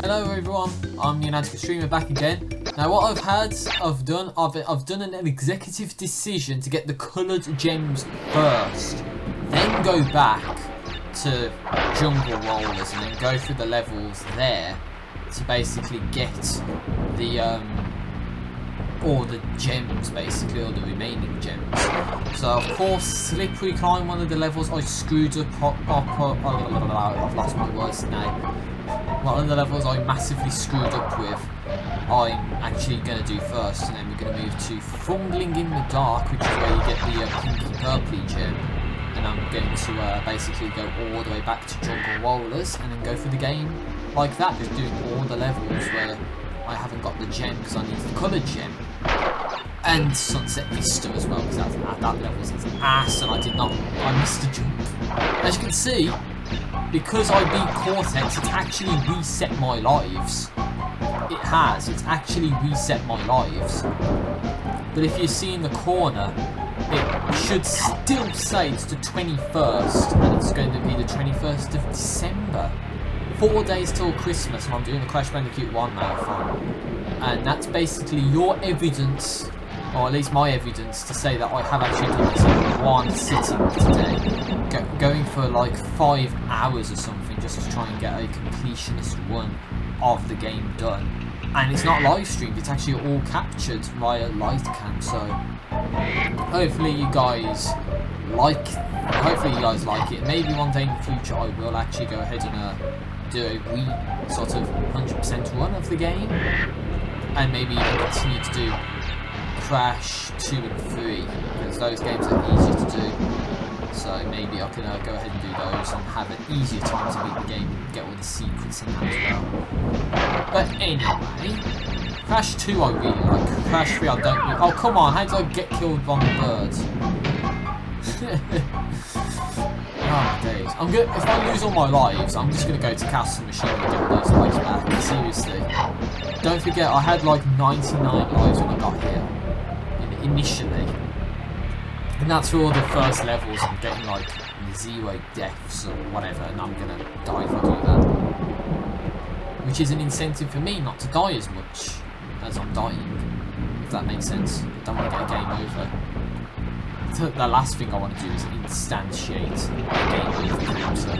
Hello everyone, I'm the Inadequate Streamer back again. Now what I've done an executive decision to get the coloured gems first, then go back to Jungle Rollers and then go through the levels there to basically get the all the gems, basically, all the remaining gems. So of course, Slippery Climb, one of the levels I screwed up, I've lost my words now. One of the levels I massively screwed up with, I'm actually going to do first, and then we're going to move to Fumbling in the Dark, which is where you get the pinky purpley gem. And I'm going to basically go all the way back to Jungle Rollers and then go through the game like that, just doing all the levels where I haven't got the gem because I need the coloured gem. And Sunset Vista as well, because that level's an ass, and I missed the jump. As you can see, because I beat Cortex, it's actually reset my lives. It's actually reset my lives. But if you see in the corner, it should still say it's the 21st, and it's going to be the 21st of December. 4 days till Christmas, and I'm doing the Crash Bandicoot 1 marathon. And that's basically your evidence, or at least my evidence, to say that I have actually done this in one sitting today. Going for like 5 hours or something just to try and get a completionist run of the game done. And it's not live streamed, it's actually all captured via light cam, so hopefully you guys like it. Maybe one day in the future I will actually go ahead and do a sort of 100% run of the game, and maybe even continue to do Crash 2 and 3, because those games are easier to do. So maybe I can go ahead and do those and have an easier time to beat the game and get all the secrets in that as well. But anyway, Crash 2 I really like. Crash 3 I don't really. Oh come on, how did I get killed by the birds? Oh days. If I lose all my lives, I'm just gonna go to Castle Machine and get all those lives back. Seriously. Don't forget, I had like 99 lives when I got here initially. And that's for all the first levels. I'm getting like 0 deaths or whatever, and I'm gonna die if I do that. Which is an incentive for me not to die as much as I'm dying, if that makes sense. I don't want to get a game over. The last thing I want to do is instantiate a game over counter,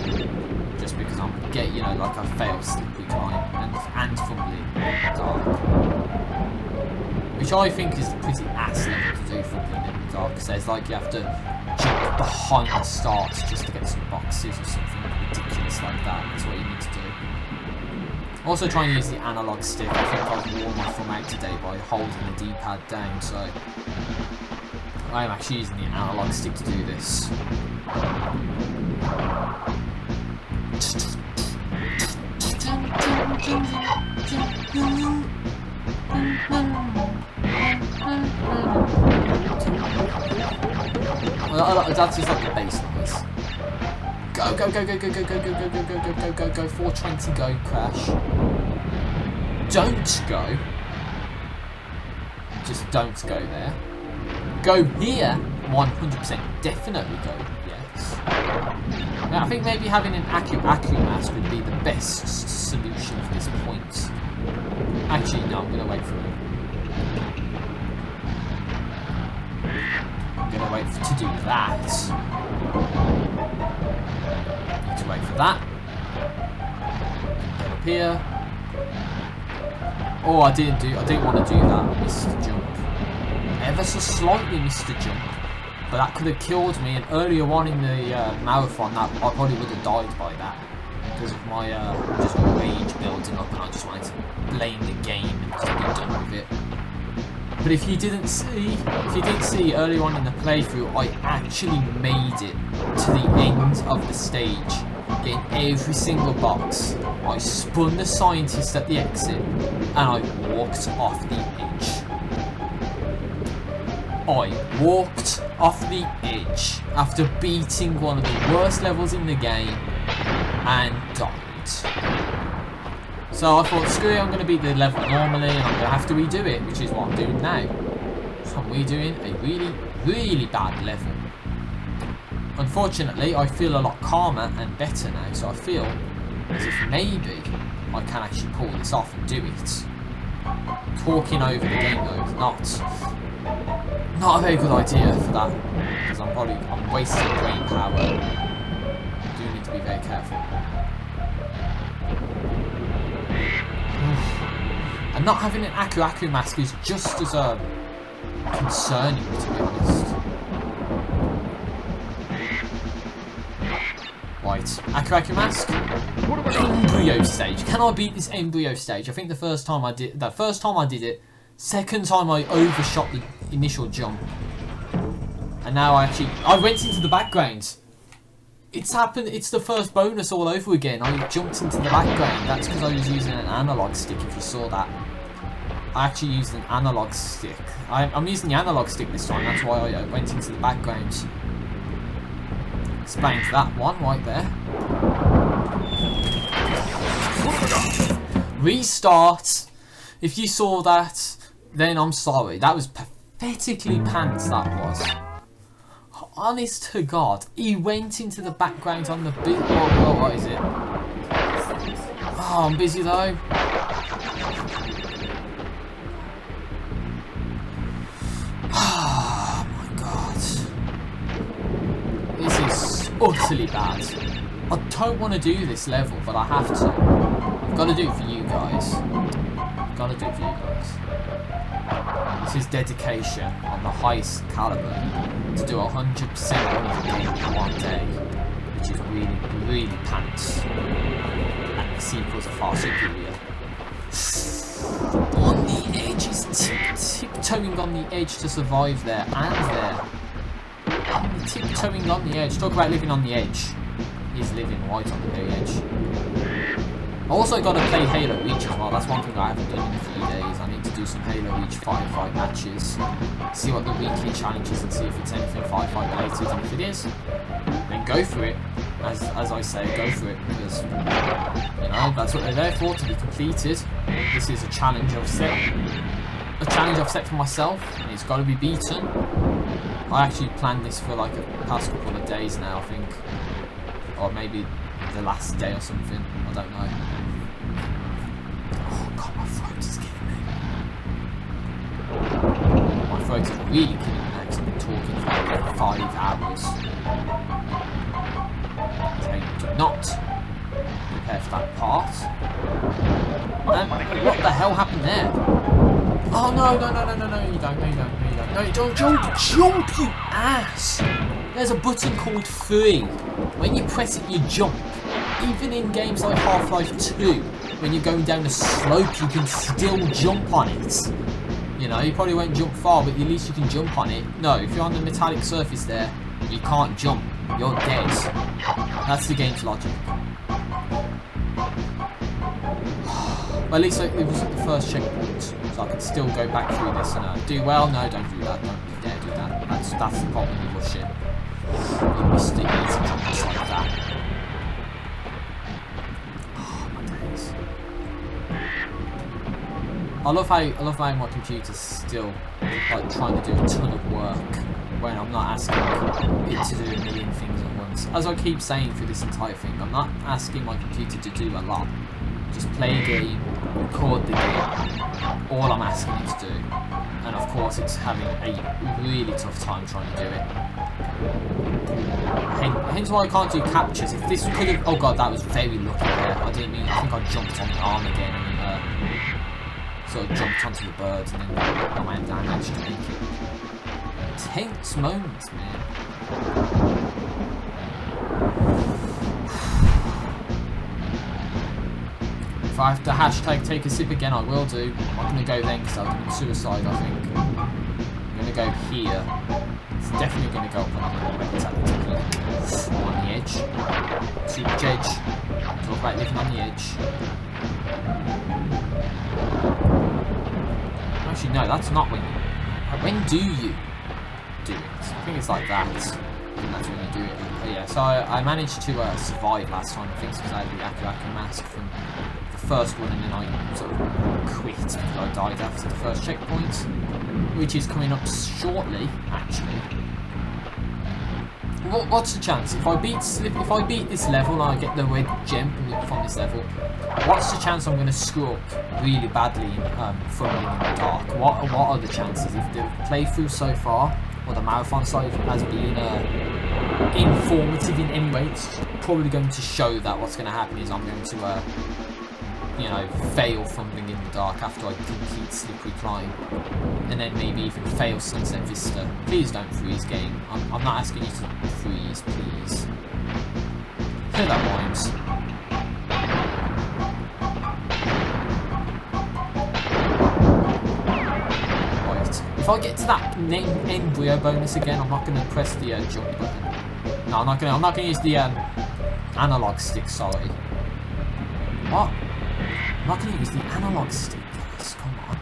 just because I'm like I failed Slippery Climb and Fumbling in the Dark. Which I think is a pretty ass level to do, Fumbling in the Dark, because there's like you have to jump behind the start just to get some boxes or something ridiculous like that. That's what you need to do. Also trying to use the analog stick. I think I've worn my thumb out today by holding the D-pad down, so I am actually using the analog stick to do this. That's just like the bass noise. Go, go, go, go, go, go, go, go, go, go, go, go, go, go, 420, go, Crash. Don't go. Just don't go there. Go here, 100% definitely go, yes. Now, I think maybe having an accurate mask would be the best solution for this point. Actually, no, I'm going to wait for it. I'm going to wait to do that. Need to wait for that. Get up here. Oh, I didn't want to do that, Mr. Jump. Ever so slightly missed the jump, but that could have killed me, and earlier on in the marathon that I probably would have died by that because of my just rage building up, and I just wanted to blame the game and just be done with it. But if you didn't see earlier on in the playthrough, I actually made it to the end of the stage, getting every single box. I spun the scientist at the exit, and I walked off the edge. I walked off the edge after beating one of the worst levels in the game and died. So I thought, screw it, I'm going to beat the level normally and I'm going to have to redo it, which is what I'm doing now. So I'm redoing a really, really bad level. Unfortunately, I feel a lot calmer and better now, so I feel as if maybe I can actually pull this off and do it. Talking over the game though is not a very good idea for that, because I'm wasting brain power. I do need to be very careful. And not having an Aku mask is just as concerning, to be honest. Right, Aku mask. Embryo stage. Can I beat this embryo stage? I think the first time I did it, second time I overshot the initial jump, and now I went into the background. It's happened. It's the first bonus all over again. I jumped into the background. That's because I was using an analog stick. If you saw that, I actually used an analog stick. I'm using the analog stick this time. That's why I went into the background. Explains that one right there. Restart. If you saw that, then I'm sorry. That was pathetically pants, that was. Honest to God, he went into the background on the big... what is it? Oh, I'm busy though. Oh my God. This is utterly bad. I don't want to do this level, but I have to. I've got to do it for you guys. I've got to do it for you guys. This is dedication on the highest caliber to do 100% of the game in one day, which is really, really pants. And the sequels are far superior. On the edge, he's tiptoeing on the edge to survive there and there. Tiptoeing on the edge. Talk about living on the edge. He's living right on the very edge. I also got to play Halo Reach as well. That's one thing I haven't done in a few days. I need to do some Halo Reach firefight matches, see what the weekly challenge is, and see if it's anything firefight related. And if it is, then go for it. As I say, go for it, because you know that's what they're there for, to be completed. This is a challenge I've set for myself, and it's got to be beaten. I actually planned this for like a past couple of days now, I think, or maybe the last day or something. I don't know. Oh God, my throat is killing me. My throat is really killing me now because I've been talking for like 5 hours. Okay, do not prepare for that part. What the hell happened there? Oh no, you don't jump, you ass! There's a button called free. When you press it, you jump. Even in games like Half-Life 2, when you're going down a slope, you can still jump on it. You know, you probably won't jump far, but at least you can jump on it. No, if you're on the metallic surface there, you can't jump. You're dead. That's the game's logic. Well, at least it was at the first checkpoint, so I can still go back through this and do well. No, don't do that. Don't you dare do that. That's the problem you rush in. You missed it easy jumps like that. I love how my computer's still like trying to do a ton of work when I'm not asking it to do a million things at once. As I keep saying through this entire thing, I'm not asking my computer to do a lot. Just play a game, record the game. All I'm asking it to do. And of course it's having a really tough time trying to do it. Hence why I can't do captures. If this could have... Oh God, that was very lucky there. I didn't mean... I think I jumped on the arm again and sort of jumped onto the birds and then I went damage to make it. Tense moments, man. If I have to hashtag take a sip again, I will do. I'm not going to go then because I'll commit suicide, I think. I'm going to go here. It's definitely going to go up on the edge. Super edge. Talk about living on the edge. Actually, no, that's not when you... When do you do it? I think it's like that. I think that's when you do it. But yeah, so I managed to survive last time. I think it's because I had the Aku mask from the first one, and then I sort of quit because I died after the first checkpoint, which is coming up shortly, actually. What's the chance if I beat this level and I get the red gem from this level? What's the chance I'm going to screw up really badly fumbling in the dark? What are the chances? If the playthrough so far or the marathon so has been informative in any way, it's probably going to show that what's going to happen is I'm going to you know, fail fumbling in the dark after I complete Slippery Climb, and then maybe even fail Sunset Vista. Please don't freeze, game. I'm not asking you to freeze, please. Hear that rhymes. Right, if I get to that embryo bonus again, I'm not going to press the jump button. No, I'm not going to use the analog stick. Sorry. What? I'm not going to use the analog stick, guys, come on.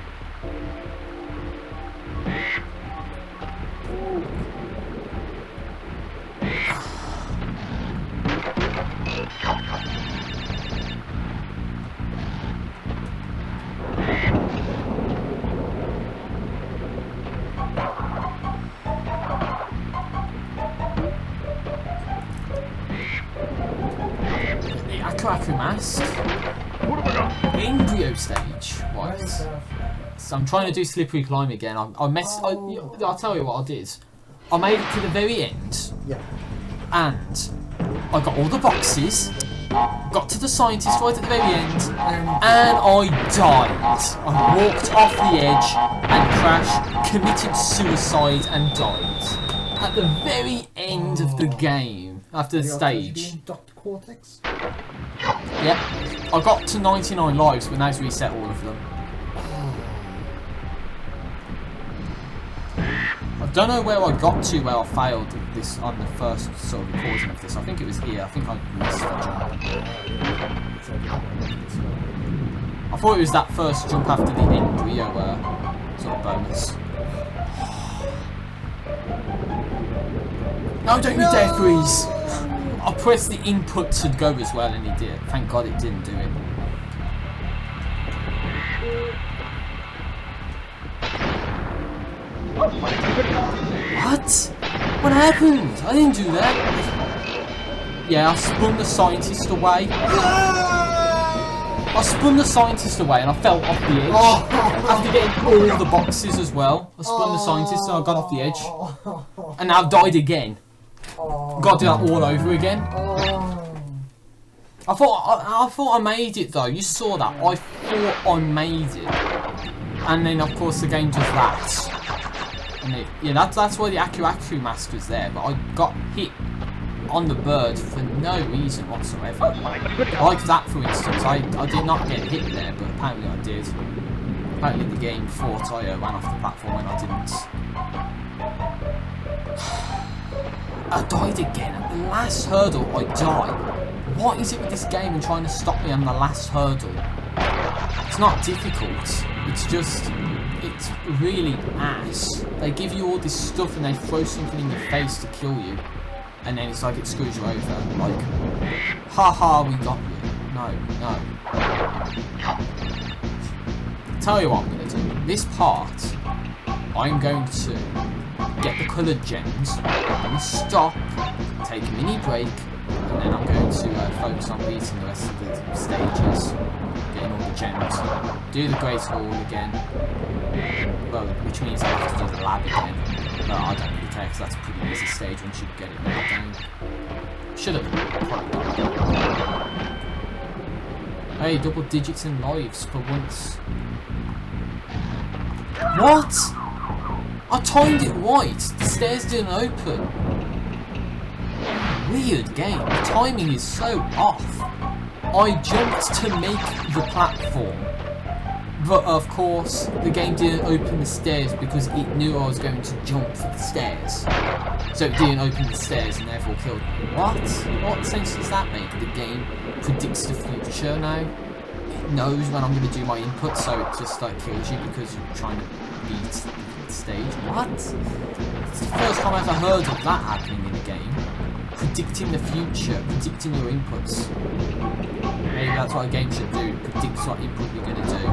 The Aku mask. Embryo stage, right? So I'm trying to do Slippery Climb again. I'll tell you what I did. I made it to the very end, and I got all the boxes. Got to the scientist right at the very end, and I died. I walked off the edge and crashed, committed suicide, and died at the very end of the game after the stage. Dr. Cortex? Yep. I got to 99 lives, but now it's reset all of them. I don't know where I got to where I failed this on the first sort of recording of this. I think it was here. I think I missed the jump. I thought it was that first jump after the embryo sort of bonus. No, don't you dare freeze! I pressed the input to go as well, and it did. Thank God it didn't do it. What? What happened? I didn't do that. Yeah, I spun the scientist away. I spun the scientist away and I fell off the edge. After getting all the boxes as well. I spun the scientist and I got off the edge. And now I've died again. Got to do that all over again. I thought I made it though. You saw that. I thought I made it. And then of course the game does that. And yeah, that's why the Aku mask was there. But I got hit on the bird for no reason whatsoever. Like that for instance, I did not get hit there, but apparently I did. Apparently the game thought I ran off the platform when I didn't. I died again at the last hurdle. I died. What is it with this game and trying to stop me on the last hurdle? It's not difficult. It's just, it's really ass. They give you all this stuff and they throw something in your face to kill you. And then it's like it screws you over. Like, haha, we got you. No, no. Tell you what I'm going to do. This part, I'm going to get the coloured gems. I'm going to stop, take a mini break, and then I'm going to focus on beating the rest of the stages. Getting all the gems. Do the Great Hall again. Well, which means I have to do the lab again. No, I don't really care because that's a pretty easy stage once you get it nailed down. Should have probably done. Hey, double digits in lives for once. What? I timed it right. The stairs didn't open. Weird game. The timing is so off. I jumped to make the platform. But of course, the game didn't open the stairs because it knew I was going to jump for the stairs. So it didn't open the stairs and therefore killed me. What? What sense does that make? The game predicts the future now. It knows when I'm going to do my input, so it just like kills you because you're trying to beat the stage. What? It's the first time I've ever heard of that happening in a game. Predicting the future, predicting your inputs. Maybe that's what a game should do, predict what input you're going to do.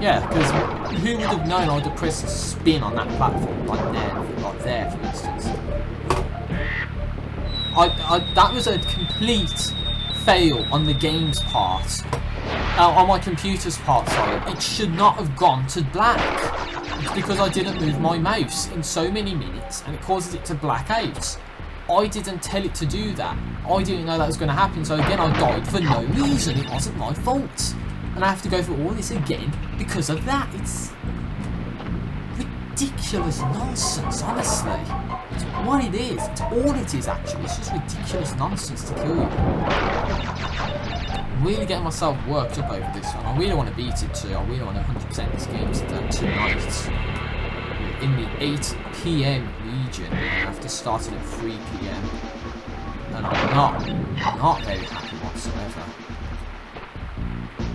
Yeah, because who would have known I would have pressed spin on that platform, like there, for instance. That was a complete fail on the game's part. On my computer's part, sorry. It should not have gone to black. It's because I didn't move my mouse in so many minutes, and it causes it to black out. I didn't tell it to do that. I didn't know that was going to happen, so again I died for no reason. It wasn't my fault. And I have to go through all this again because of that. It's ridiculous nonsense, honestly. It's what it is. It's all it is, actually. It's just ridiculous nonsense to kill you. I'm really getting myself worked up over this one. I really want to beat it too. I really want to 100% this game tonight. In the 8 PM region, after starting at 3 PM. And I'm not very happy whatsoever.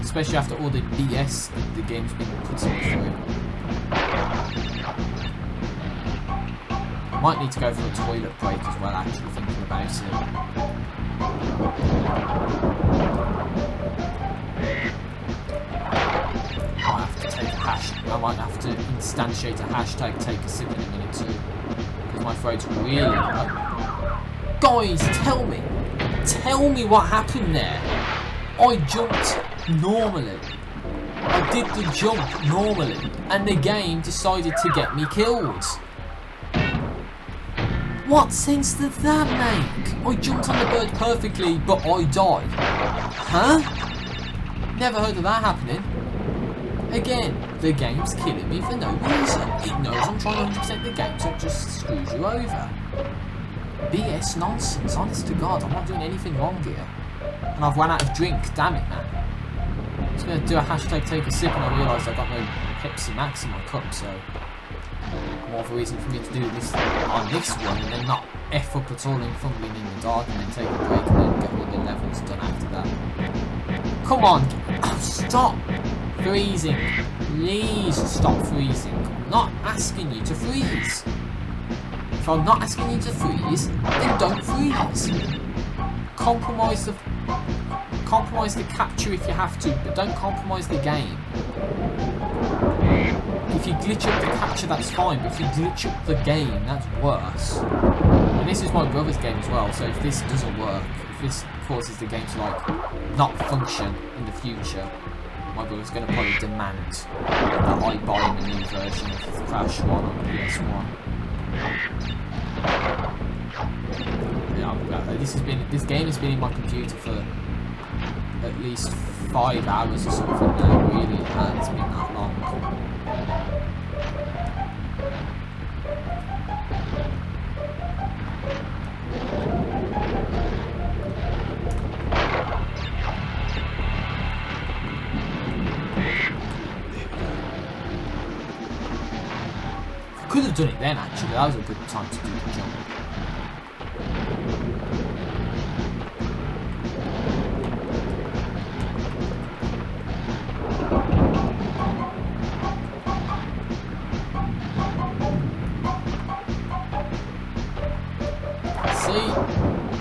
Especially after all the BS the game's been putting me through. I might need to go for a toilet break as well, actually, thinking about it. I might have to instantiate a hashtag take a sip in a minute too. Because my throat's really hurt. Guys, tell me what happened there. I jumped normally. I did the jump normally, and the game decided to get me killed. What sense did that make? I jumped on the bird perfectly, but I died. Huh? Never heard of that happening. Again, the game's killing me for no reason. It knows I'm trying to 100% the game, so it just screws you over. BS nonsense, honest to God, I'm not doing anything wrong here. And I've run out of drink, damn it, man. I was going to do a hashtag take a sip and I realised I've got no Pepsi Max in my cup, so more of a reason for me to do this on this one and then not F up at all and fumbling in the dark and then take a break and then get all the levels done after that. Come on, stop freezing. Please stop freezing. I'm not asking you to freeze. If I'm not asking you to freeze, then don't freeze. Compromise the capture if you have to, but don't compromise the game. If you glitch up the capture, that's fine, but if you glitch up the game, that's worse. And this is my brother's game as well, so if this doesn't work, if this causes the game to like not function in the future, my brother's going to probably demand that I buy him a new version of Crash 1 on PS1. Yeah, this game has been in my computer for at least 5 hours or something now. It really has been that long. I could have done it then, actually. That was a good time to do the jump.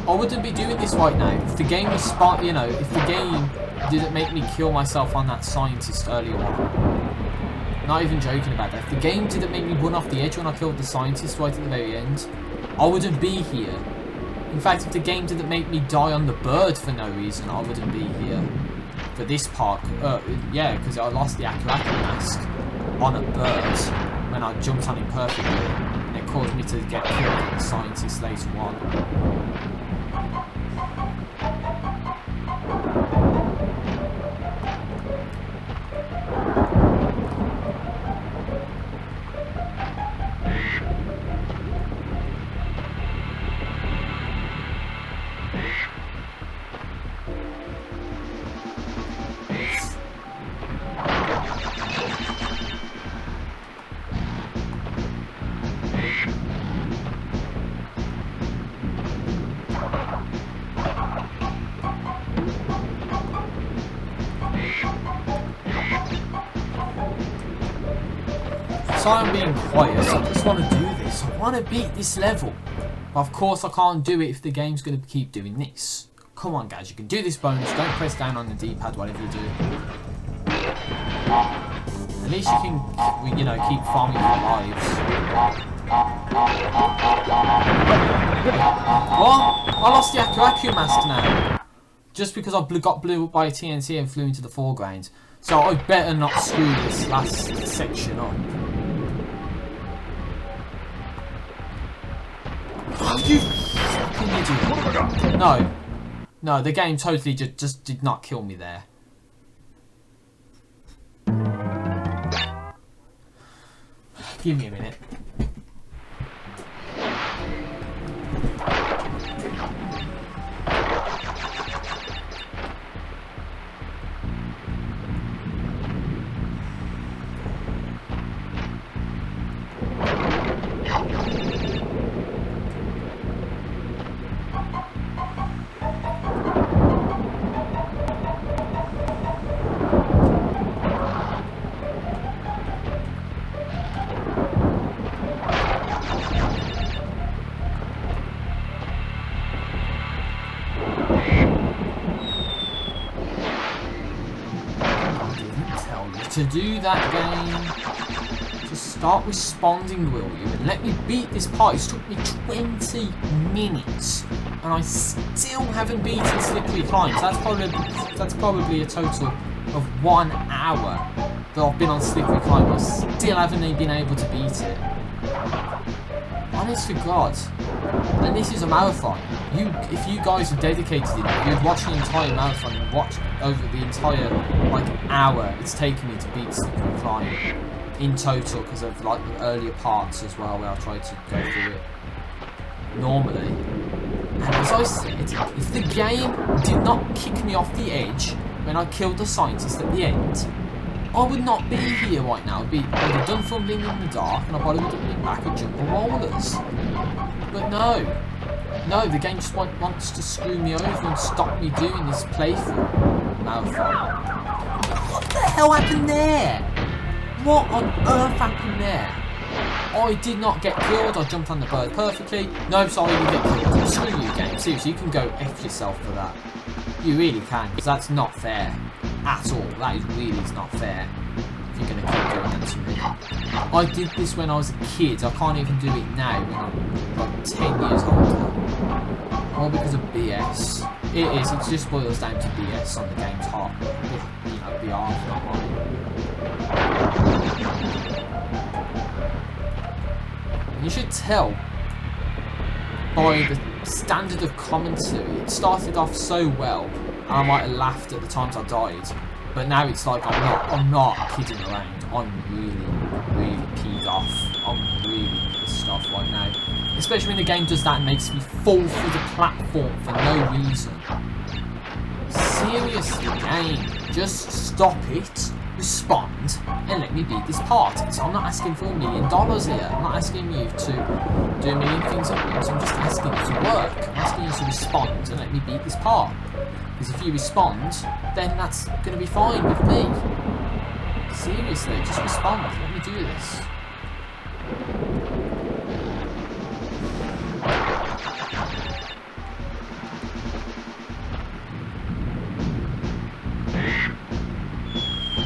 I wouldn't be doing this right now if the game was if the game didn't make me kill myself on that scientist earlier on. Not even joking about that. If the game didn't make me run off the edge when I killed the scientist right at the very end, I wouldn't be here. In fact, if the game didn't make me die on the bird for no reason, I wouldn't be here for this part. Yeah, because I lost the Akalaka mask on a bird when I jumped on it perfectly, and it caused me to get killed by the scientist later on. I'm being quiet, so I just want to do this. I want to beat this level. But of course I can't do it if the game's going to keep doing this. Come on guys, you can do this bonus. Don't press down on the D-pad, whatever you do. At least you can, you know, keep farming your lives. What? I lost the Aku mask now. Just because I got blew up by a TNT and flew into the foreground. So I better not screw this last section up. Oh, you fucking idiot. No. No, the game totally just did not kill me there. Give me a minute. To do that game, just start responding, will you? And let me beat this part. It's took me 20 minutes, and I still haven't beaten Slippery Climbs. That's probably a total of 1 hour that I've been on Slippery Climb. I still haven't been able to beat it. Honest to God. And this is a marathon. If you guys are dedicated in it, you'd watch the entire marathon and watch over the entire hour it's taken me to beat Slippery Climb in total, because of like the earlier parts as well where I tried to go through it normally. And as I said, if the game did not kick me off the edge when I killed the scientist at the end, I would not be here right now. I'd have done fumbling in the dark, and I probably would have been back at Jumper Rollers. But no, the game just wants to screw me over and stop me doing this playthrough marathon. What the hell happened there? What on earth happened there? I did not get killed. I jumped on the bird perfectly. No, sorry, you get killed. Screw you, game. Seriously, you can go F yourself for that. You really can, because that's not fair. At all. That is really not fair. If you're going to keep doing that to me. I did this when I was a kid. I can't even do it now when I'm like 10 years older. All because of BS. It is. It just boils down to BS on the game's heart. You know, BR, not mine. You should tell by the standard of commentary. It started off so well, and I might have laughed at the times I died, but now it's like I'm not kidding around. I'm really peed off. I'm really pissed off right now, especially when the game does that and makes me fall through the platform for no reason. Seriously, game, just stop it, respond, and let me beat this part. So I'm not asking for $1 million here. I'm not asking you to do a million things at once. I'm just asking you to work. I'm asking you to respond and let me beat this part. Because if you respond, then that's going to be fine with me. Seriously, just respond. Let me do this.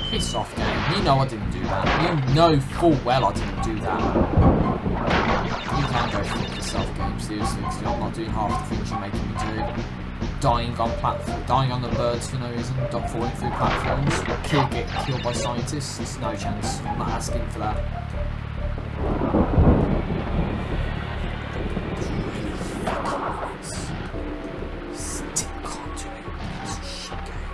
Piss off, game. You know I didn't do that. You know full well I didn't do that. You can go fuck yourself, game. Seriously, because you're not doing half the things you're making me do. Dying on the birds for no reason, falling through platforms, get killed by scientists. No chance. I'm not asking for that. Still can't do it. It's a shit game.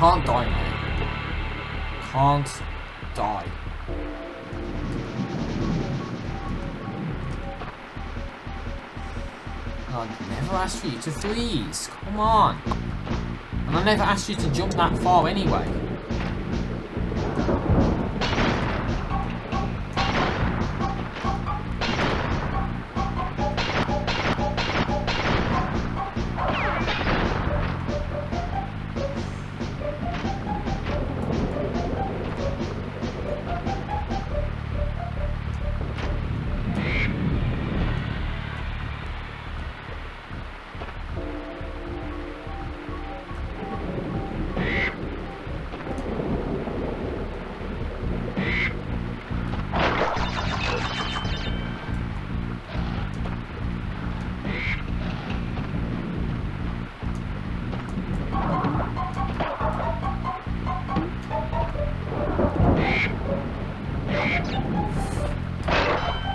Can't die, mate. Can't die. I never asked for you to freeze. Come on. And I never asked you to jump that far anyway.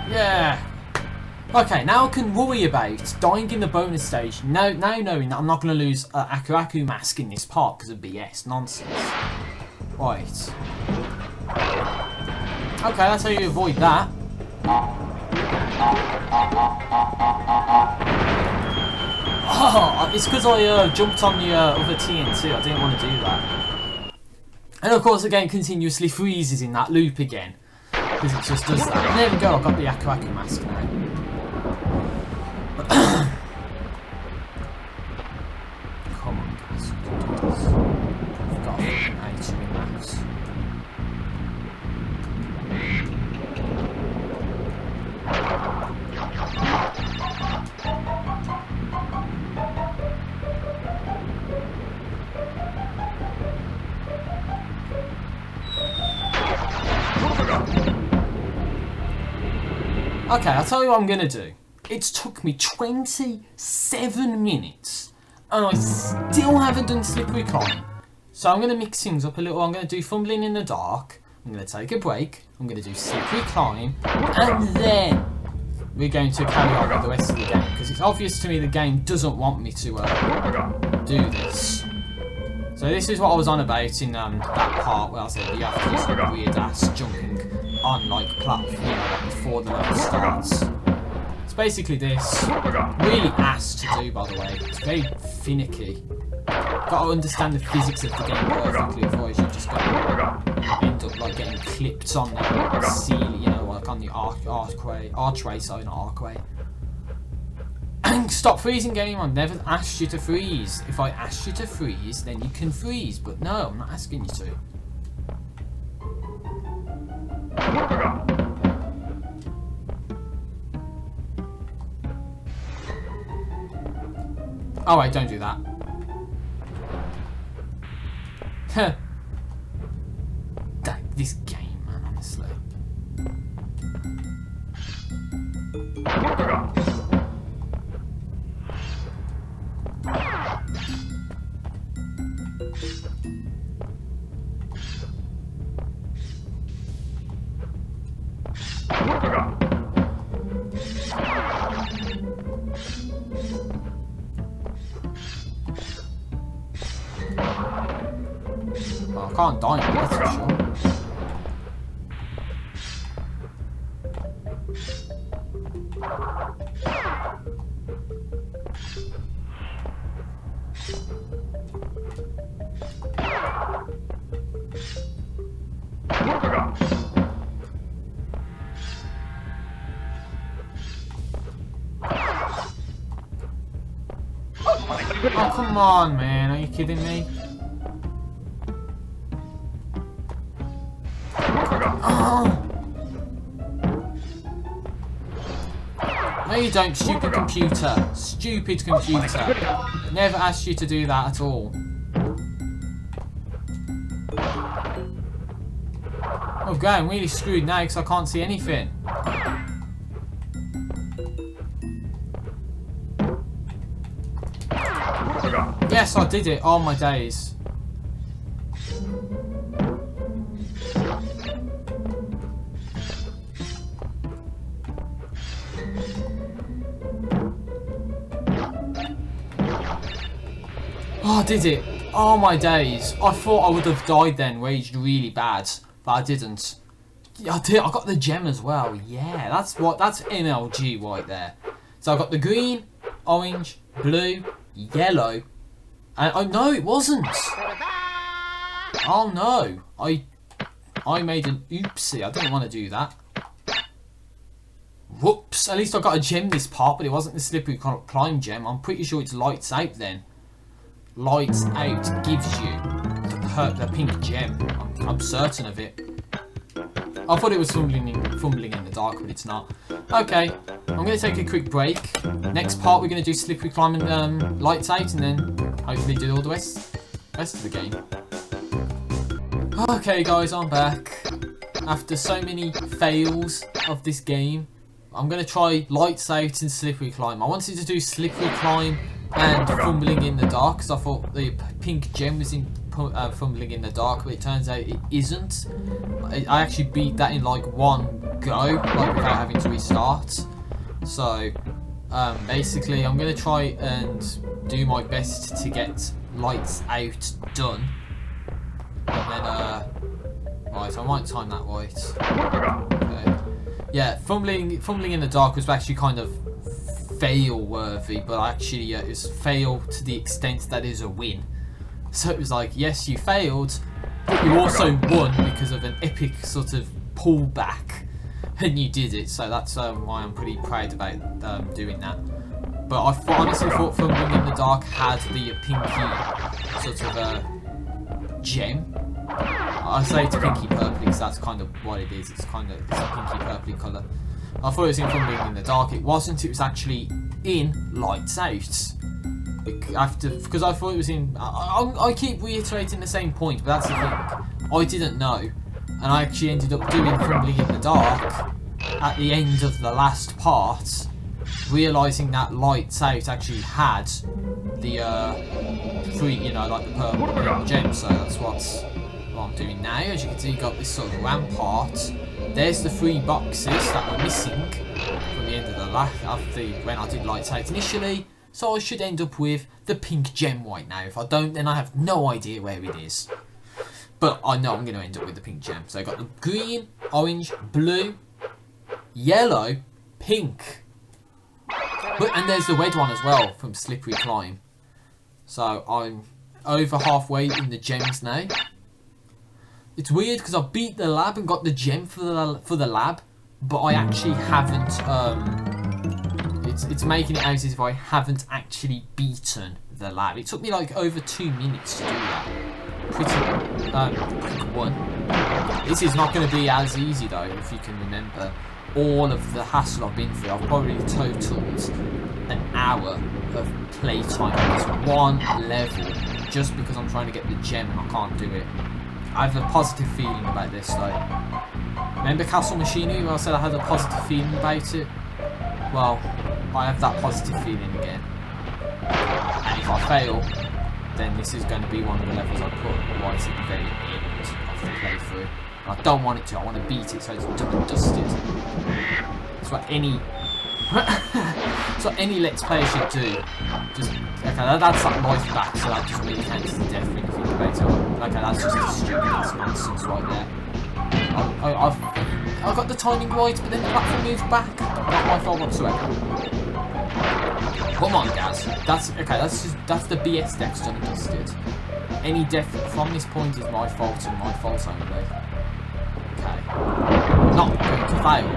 Yeah. Okay, now I can worry about dying in the bonus stage. Now knowing that I'm not going to lose Aku Aku mask in this part because of BS nonsense. Right. Okay, that's how you avoid that. Oh, it's because I jumped on the other TNT. I didn't want to do that. And of course, the game continuously freezes in that loop again. Because it just does that. And there we go, I've got the Aku Aku mask now. Come on, guys, we can do this. We've got a fucking item in that. Okay, I'll tell you what I'm going to do. It's took me 27 minutes and I still haven't done Slippery Climb. So I'm going to mix things up a little. I'm going to do Fumbling in the Dark. I'm going to take a break. I'm going to do Slippery Climb. And then we're going to carry on with the rest of the game. Because it's obvious to me the game doesn't want me to do this. So this is what I was on about in that part where I said you have to do some weird ass jumping on like platform, like before the level starts. It's basically this. Really ass to do, by the way. It's very finicky. Got to understand the physics of the game perfectly, otherwise you've just got to end up like getting clipped on the ceiling, you know, like on the archway, sorry, not archway. Stop freezing, game. I've never asked you to freeze. If I asked you to freeze, then you can freeze. But no, I'm not asking you to. Oh wait, don't do that. This game, man, honestly. Well, I can't die now, that's for sure. Oh, come on, man. Are you kidding me? Oh. No, you don't, stupid computer. Stupid computer. Never asked you to do that at all. Oh, God, I'm really screwed now because I can't see anything. Yes, I did it. Oh my days. Oh, I did it. Oh my days. I thought I would have died then, raged really bad. But I didn't. I did. I got the gem as well. Yeah, that's MLG right there. So I got the green, orange, blue, yellow. And oh no, it wasn't. Oh no. I made an oopsie. I didn't want to do that. Whoops. At least I got a gem this part, but it wasn't the slippery climb gem. I'm pretty sure it's lights out then. Lights out gives you the pink gem. I'm certain of it. I thought it was fumbling in the dark, but it's not. Okay, I'm going to take a quick break. Next part, we're going to do slippery climb and lights out, and then hopefully do all the rest of the game. Okay, guys, I'm back. After so many fails of this game, I'm going to try lights out and slippery climb. I wanted to do slippery climb and fumbling in the dark, because I thought the pink gem was in fumbling in the dark, but it turns out it isn't. I actually beat that in like one go, like without having to restart. So basically I'm going to try and do my best to get lights out done, and then right, I might time that right. Okay. Yeah, fumbling in the dark was actually kind of fail worthy, but actually it was fail to the extent that is a win. So it was like, yes, you failed, but you also won because of an epic sort of pullback, and you did it. So that's why I'm pretty proud about doing that. But I honestly thought fumbling in the dark had the pinky sort of gem. I say it's pinky purple because that's kind of what it is. It's a pinky purpley colour. I thought it was in fumbling in the dark. It wasn't. It was actually in lights out. Because I thought it was in. I keep reiterating the same point, but that's the thing. I didn't know, and I actually ended up doing fumbling in the dark at the end of the last part, realising that lights out actually had the free, like the purple gem. So that's what I'm doing now. As you can see, you got this sort of rampart. There's the 3 boxes that were missing from the end of the when I did lights out initially. So I should end up with the pink gem right now. If I don't, then I have no idea where it is. But I know I'm going to end up with the pink gem. So I got the green, orange, blue, yellow, pink. And there's the red one as well from Slippery Climb. So I'm over halfway in the gems now. It's weird because I beat the lab and got the gem for the lab, but I actually haven't. It's making it out as if I haven't actually beaten the lab. It took me like over 2 minutes to do that. Pretty quick one. This is not going to be as easy though, if you can remember all of the hassle I've been through. I've probably totaled an hour of playtime on this one level just because I'm trying to get the gem and I can't do it. I have a positive feeling about this though. Remember Castle Machinery where I said I had a positive feeling about it? Well, I have that positive feeling again. And if I fail, then this is going to be one of the levels I put right at the very end of the playthrough. And I don't want it to, I want to beat it so it's done and dusted. That's what any Let's Player should do. Just, okay, that's like life back, so that doesn't really count as the death when you think about it. Okay, that's just a stupid nonsense right there. I've got the timing right, but then the platform moves back. Not my fault whatsoever. Come on, guys. That's the BS death's done and dusted. Any death from this point is my fault and my fault only. Okay. Not going to fail.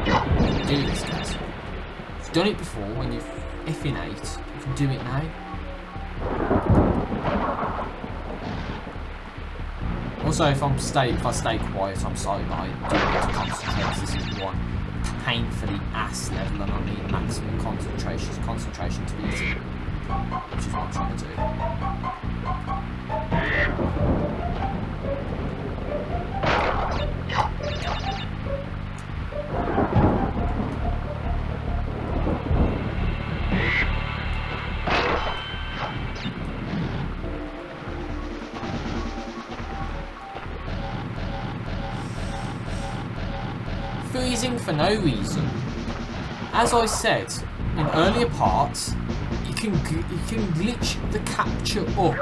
Do this, guys. You've done it before when you're effing 8. You can do it now. Also, if I stay quiet, I'm sorry, but I do need to concentrate. This is one painfully ass level, and I need maximum concentration to beat it, which is what I'm trying to do. Freezing for no reason. As I said in earlier parts, you can glitch the capture up.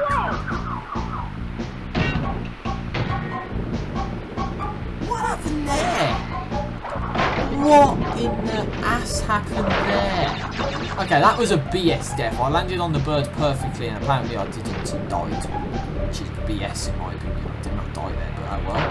What happened there? What in the ass happened there? Okay, that was a BS death. I landed on the bird perfectly and apparently I didn't and died. Which is BS in my opinion. I did not die there, but oh well.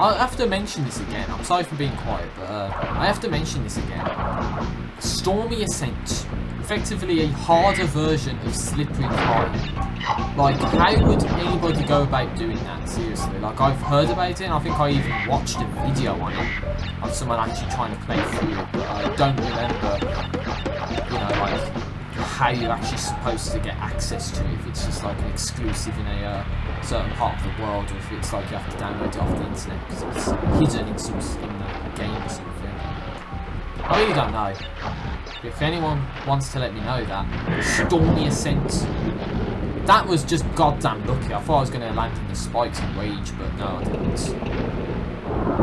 I have to mention this again. I'm sorry for being quiet, but I have to mention this again. Stormy Ascent, effectively a harder version of Slippery Climb. Like, how would anybody go about doing that? Seriously, like I've heard about it, and I think I even watched a video on it of someone actually trying to play through it, but I don't remember, you know, like how you're actually supposed to get access to it. If it's just like an exclusive in a certain part of the world, or if it's like you have to download it off the internet because it's hidden in the game or something. I really don't know. But if anyone wants to let me know that, Stormy Ascent. That was just goddamn lucky. I thought I was going to land in the spikes and rage, but no, I didn't.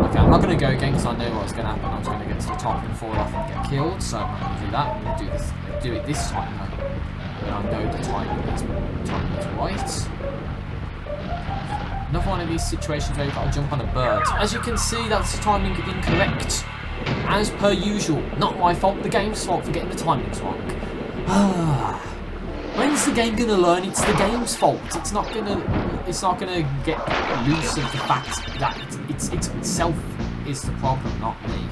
Okay, I'm not going to go again because I know what's going to happen. I was going to get to the top and fall off and get killed, so I'm not going to do that. I'm going to do it this time though. When I know the timing is right. Another one of these situations where you've got to jump on a bird. As you can see, that's timing incorrect. As per usual. Not my fault, the game's fault for getting the timings wrong. When's the game gonna learn it's the game's fault? It's not gonna get loose of the fact that it's itself is the problem, not me.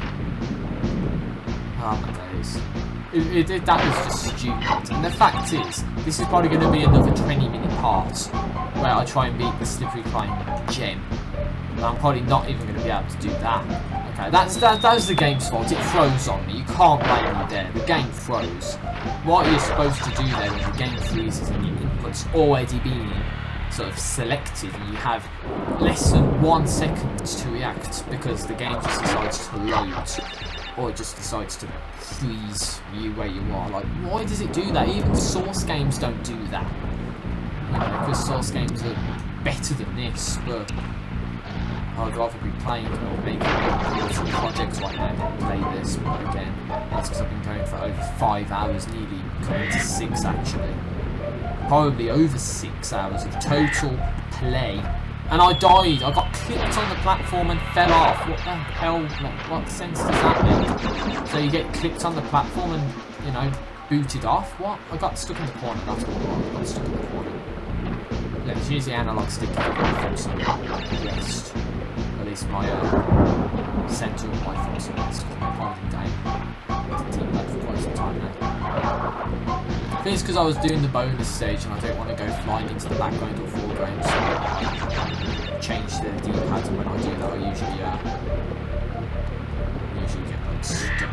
Oh my days. That was just stupid. And the fact is, this is probably going to be another 20-minute part where I try and beat the Slippery Climb gem. And I'm probably not even going to be able to do that. Okay, that's the game's fault. It froze on me. You can't blame me there. The game froze. What you're supposed to do there when the game freezes and your input's already been sort of selected and you have less than 1 second to react because the game just decides to load. Or it just decides to freeze you where you are. Like, why does it do that? Even Source games don't do that. You know, because Source games are better than this, but I'd rather be playing or making some projects right now than play this. But again, that's because I've been going for over 5 hours, nearly coming to 6 actually. Probably over 6 hours of total play. And I died. I got clipped on the platform and fell off. What the hell? What sense does that make? So you get clipped on the platform and, you know, booted off? What? I got stuck in the corner. That's what I got stuck in the corner. Let's use the analog stick to get my thoughts on rest. At least my centre of my thoughts on rest. Because I'm playing game. With the team for quite some time now. I think it's because I was doing the bonus stage and I don't want to go flying into the background or foreground, so I change the D-pad, and when I do that I usually get like stuck.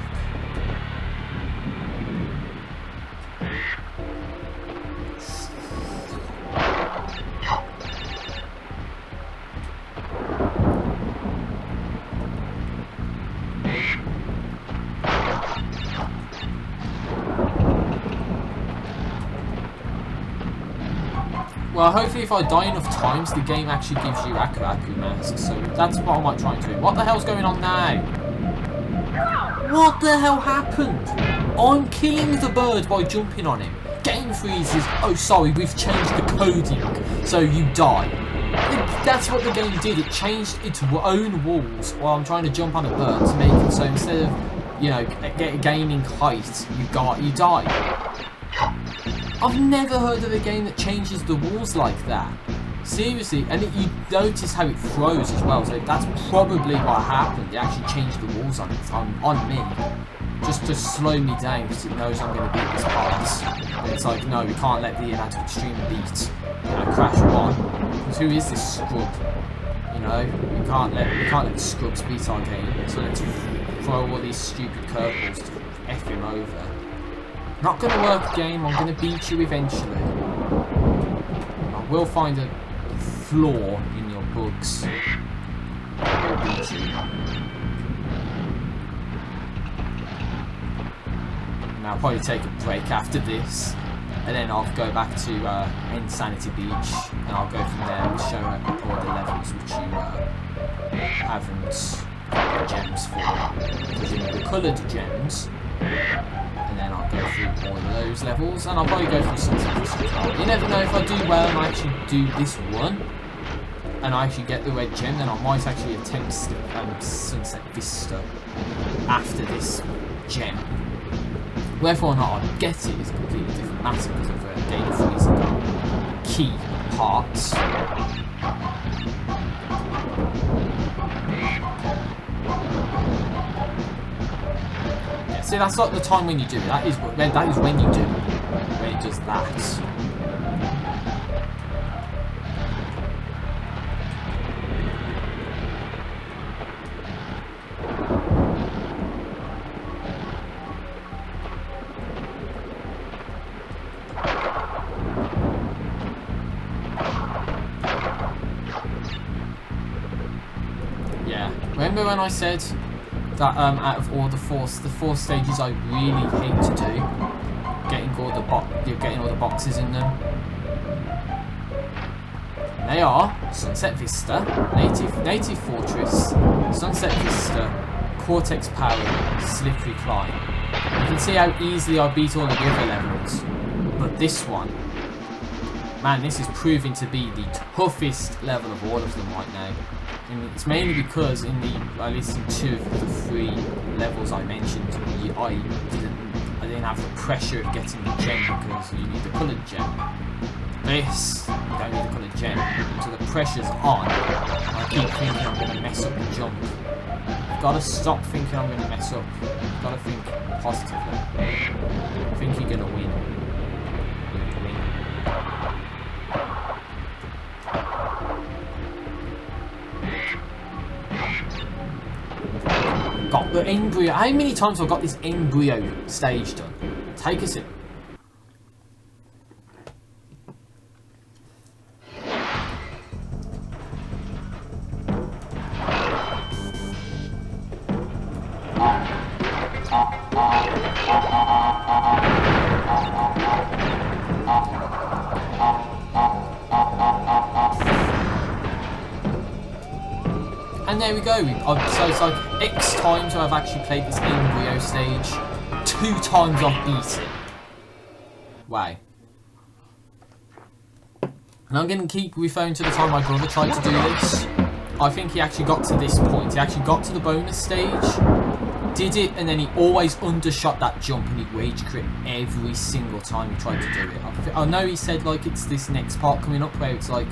Well, hopefully if I die enough times, the game actually gives you Aku Aku masks, so that's what I might try and do. What the hell's going on now? What the hell happened? I'm killing the bird by jumping on him. Game freezes. Oh, sorry, we've changed the coding, so you die. That's what the game did. It changed its own rules while I'm trying to jump on a bird to make it so instead of, you know, gaining height, you die. I've never heard of a game that changes the rules like that. Seriously, and you notice how it froze as well, so that's probably what happened. It actually changed the rules on it, on me. Just to slow me down, because it knows I'm going to beat this part. And it's like, no, we can't let the Atlantic Extreme beat, you know, Crash 1. who is this scrub? You know, we can't let scrubs beat our game, so let's throw all these stupid curveballs to F him over. Not gonna work, game. I'm gonna beat you eventually. I will find a flaw in your bugs. I will beat you. And I'll probably take a break after this, and then I'll go back to Insanity Beach, and I'll go from there and show all the levels which you haven't got the gems for, because you need the coloured gems. And then I'll go through all of those levels, and I'll probably go through Sunset Vista as well. You never know, if I do well and I actually do this one, and I actually get the red gem, then I might actually attempt Sunset Vista after this gem. Whether or not I get it is a completely different matter because of data freezing key parts. Yeah, see, that's not the time when you do it. That is when you do it. When it does that. Remember when I said that out of all the four stages I really hate to do, getting all the boxes in them? They are Sunset Vista, Native Fortress, Sunset Vista, Cortex Power, Slippery Climb. You can see how easily I beat all the other levels, but this one, man, this is proving to be the toughest level of all of them right now. And it's mainly because in at least in 2 of the 3 levels I mentioned, I didn't have the pressure of getting the gem because you need the coloured gem. This, you don't need the coloured gem, so the pressure's on. I keep thinking I'm going to mess up the jump. You've got to stop thinking I'm going to mess up. You've got to think positively. Think you're going to win. You're going to win. Got the embryo. How many times have I got this embryo stage done? Take a sip. And there we go. So it's like X times I've actually played this embryo stage. 2 times I've beat it. Wow. And I'm going to keep referring to the time my brother tried to do this. I think he actually got to this point. He actually got to the bonus stage, did it, and then he always undershot that jump and he rage crit every single time he tried to do it. I know he said like it's this next part coming up where it's like,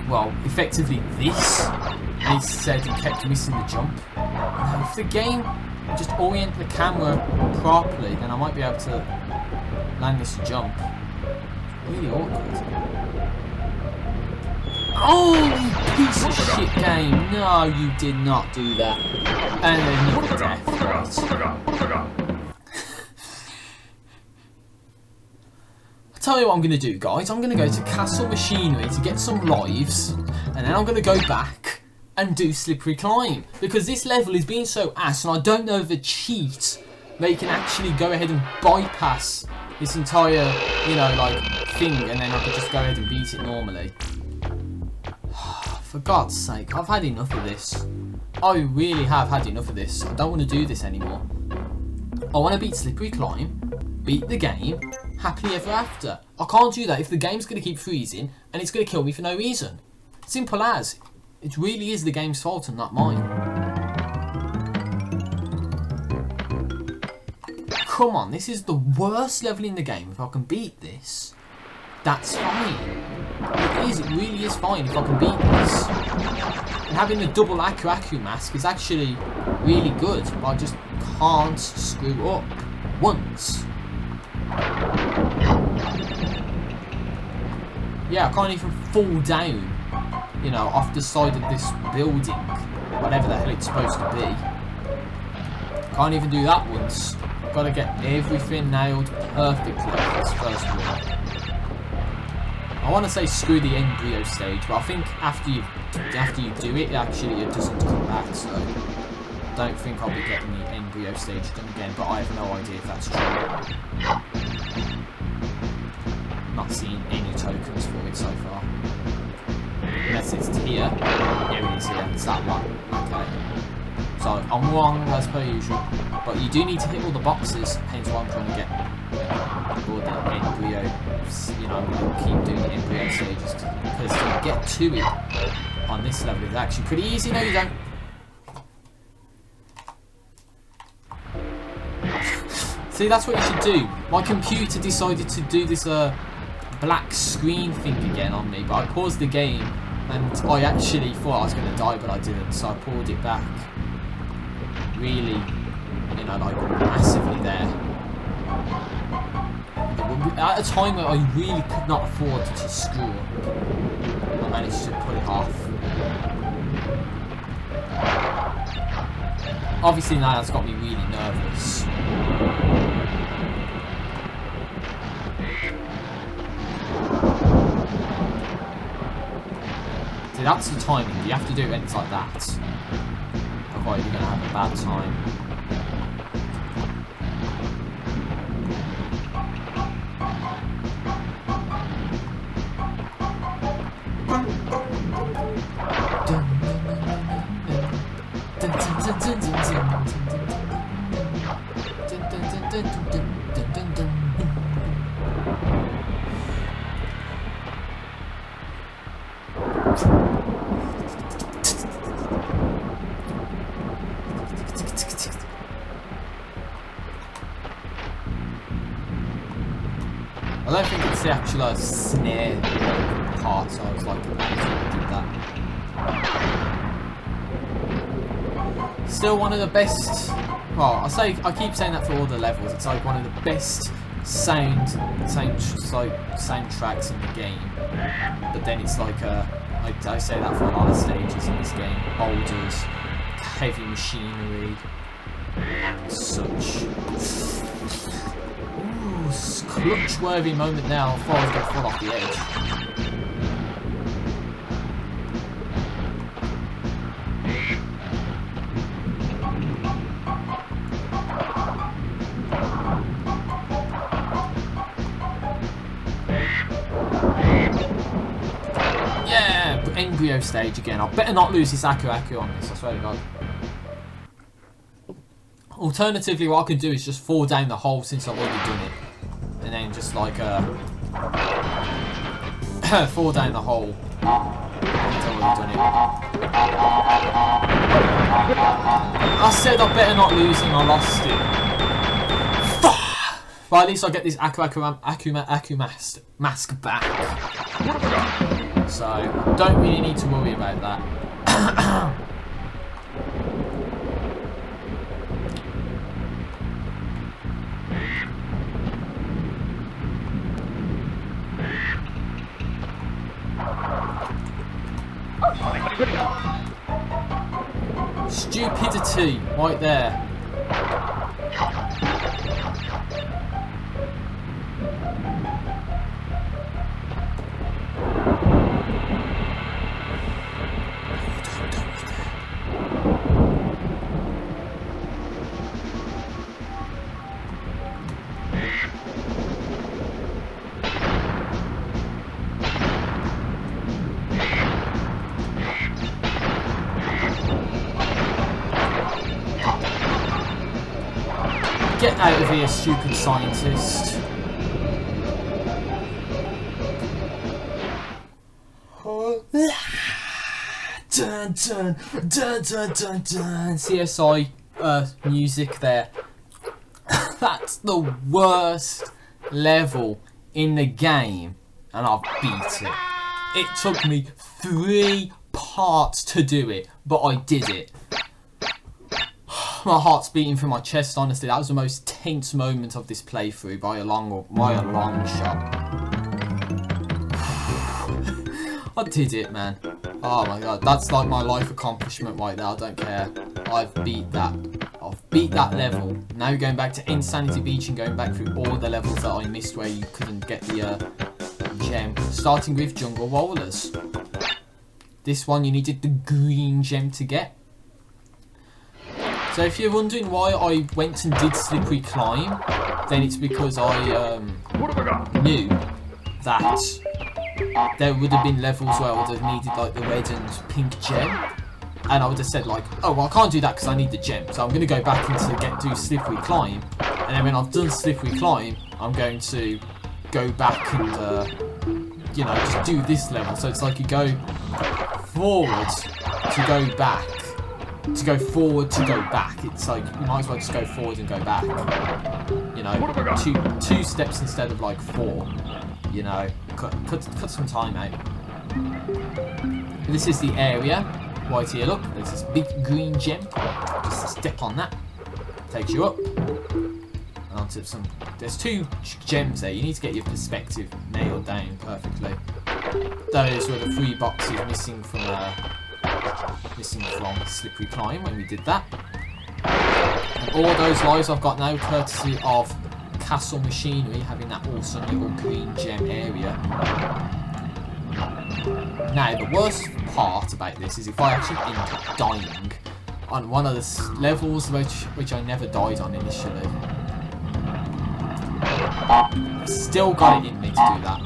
well, effectively this. He said he kept missing the jump. If the game just orient the camera properly, then I might be able to land this jump. Really awkward. Oh, you piece of shit game. No, you did not do that. And then another death. I'll tell you what I'm going to do, guys. I'm going to go to Castle Machinery to get some lives. And then I'm going to go back and do Slippery Climb, because this level is being so ass, and I don't know if a cheat they can actually go ahead and bypass this entire, you know, like thing, and then I could just go ahead and beat it normally. For God's sake, I've had enough of this. I really have had enough of this. I don't want to do this anymore. I want to beat Slippery Climb, beat the game, happily ever after. I can't do that if the game's going to keep freezing and it's going to kill me for no reason. Simple as. It really is the game's fault and not mine. Come on, this is the worst level in the game. If I can beat this, that's fine. It is, it really is fine if I can beat this. And having the double Aku mask is actually really good, but I just can't screw up once. Yeah, I can't even fall down, you know, off the side of this building, whatever the hell it's supposed to be. Can't even do that once. Got to get everything nailed perfectly for this first one. I want to say screw the embryo stage, but I think after you do it, actually it doesn't come back. So I don't think I'll be getting the embryo stage done again. But I have no idea if that's true. Not seeing any tokens for it so far. Unless it's here. Here it is here. It's that one. Okay. So I'm wrong as per usual. But you do need to hit all the boxes, hence why I'm trying to get all the embryo. You know, I'll keep doing the embryo stages. Because to get to it on this level is actually pretty easy. No, you don't. See, that's what you should do. My computer decided to do this black screen thing again on me, but I paused the game and I actually thought I was going to die, but I didn't, so I pulled it back really, you know, like massively there. At a time where I really could not afford to screw up, I managed to pull it off. Obviously now that's got me really nervous. See, that's the timing. You have to do it when it's like that. Otherwise you're going to have a bad time. I don't think it's the actual snare part, so I was like, I did that. Still one of the best, well, I keep saying that for all the levels, it's like one of the best soundtracks in the game. But then it's like I say that for a lot of stages in this game. Boulders, heavy machinery, and such. Clutch-worthy moment now. I thought I was going to fall off the edge. Yeah, embryo stage again. I better not lose this Aku on this. I swear to God. Alternatively, what I could do is just fall down the hole since I've already done it. And then just like fall down the hole once I've already done it. I said I better not lose and I lost it. But at least I get this Aku mask back. So don't really need to worry about that. Stupidity, right there. Get out of here, stupid scientist. Dun, dun, dun, dun, dun, dun. CSI music there. That's the worst level in the game, and I beat it. It took me 3 parts to do it, but I did it. My heart's beating through my chest, honestly. That was the most tense moment of this playthrough by a long shot. I did it, man. Oh my god, that's like my life accomplishment right there. I don't care. I've beat that. I've beat that level. Now we're going back to Insanity Beach and going back through all the levels that I missed where you couldn't get the gem. Starting with Jungle Rollers. This one you needed the green gem to get. So if you're wondering why I went and did Slippery Climb, then it's because I knew that there would have been levels where I would have needed like the red and pink gem, and I would have said like, oh well, I can't do that because I need the gem, so I'm going to go back and do Slippery Climb, and then when I've done Slippery Climb, I'm going to go back and you know, just do this level. So it's like you go forward to go back, to go forward to go back. It's like you might as well just go forward and go back. You know, two steps instead of like 4. You know, cut some time out. This is the area. Right here, look, there's this big green gem. Just step on that. Takes you up. And onto some. There's 2 gems there. You need to get your perspective nailed down perfectly. Those were the 3 boxes missing from Slippery Climb when we did that. And all those lives I've got now, courtesy of Castle Machinery, having that awesome little green gem area. Now, the worst part about this is if I actually end up dying on one of the levels which I never died on initially. I've still got it in me to do that.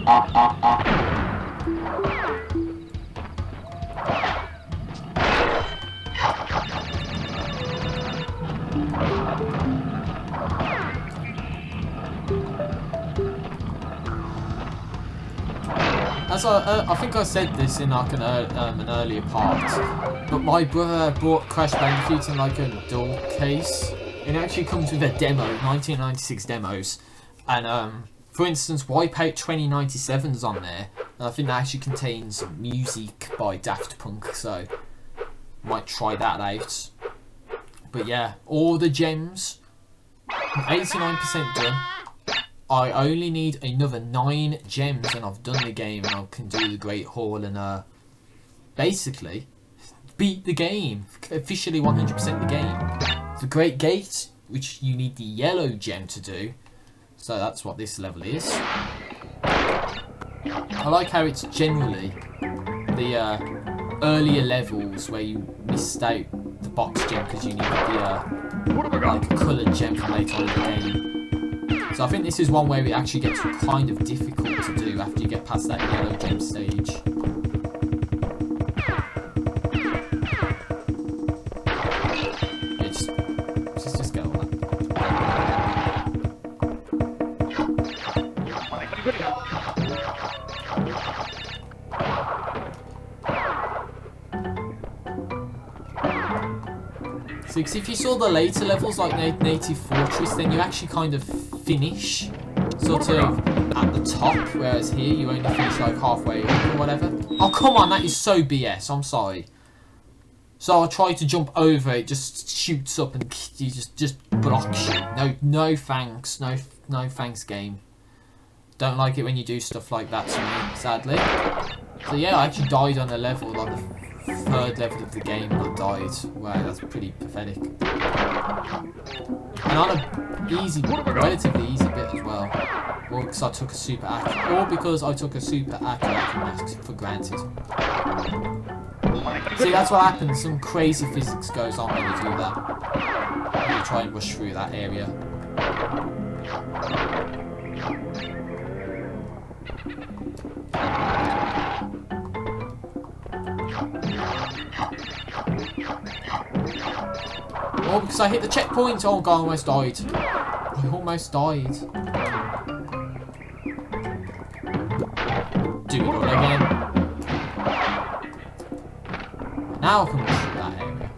As I think I said this in like an earlier part, but my brother bought Crash Bandicoot in like a dual case. It actually comes with a demo, 1996 demos, and for instance, Wipeout 2097's on there, and I think that actually contains music by Daft Punk, so might try that out. But yeah, all the gems, 89% done. I only need another 9 gems and I've done the game, and I can do the Great Hall and basically beat the game. Officially 100% the game. The Great Gate, which you need the yellow gem to do. So that's what this level is. I like how it's generally the earlier levels where you missed out the box gem because you needed the like coloured gem from later on in the game. So I think this is one where it actually gets kind of difficult to do after you get past that yellow gem stage. Just get all that. So, because if you saw the later levels like Native Fortress, then you actually kind of finish sort of at the top, whereas here you only finish like halfway up or whatever. Oh come on, that is so BS, I'm sorry. So I try to jump over, it just shoots up and you just blocks you. No thanks, no thanks game. Don't like it when you do stuff like that to me, sadly. So yeah, I actually died on a level, on the 3rd level of the game, and I died. Wow, that's pretty pathetic. And on a relatively easy bit as well. Or because I took a super accurate, or because I took a super accurate for granted. See, that's what happens. Some crazy physics goes on when you do that. When you try and rush through that area. Oh, because I hit the checkpoint! Oh god, I almost died. I almost died. Do it all again. Now I can rush through that area.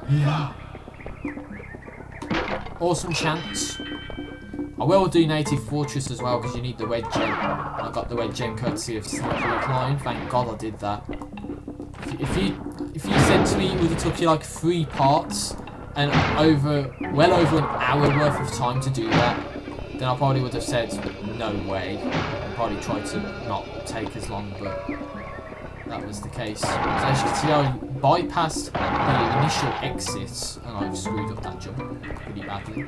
Yeah. Awesome chance. I will do Native Fortress as well because you need the red gem. I got the red gem courtesy of Slippery Climb. Thank God I did that. If you said to me it would have took you like 3 parts and well over an hour worth of time to do that, then I probably would have said no way. I probably tried to not take as long, but that was the case. So as you can see, I bypassed the initial exits and I've screwed up that jump pretty badly.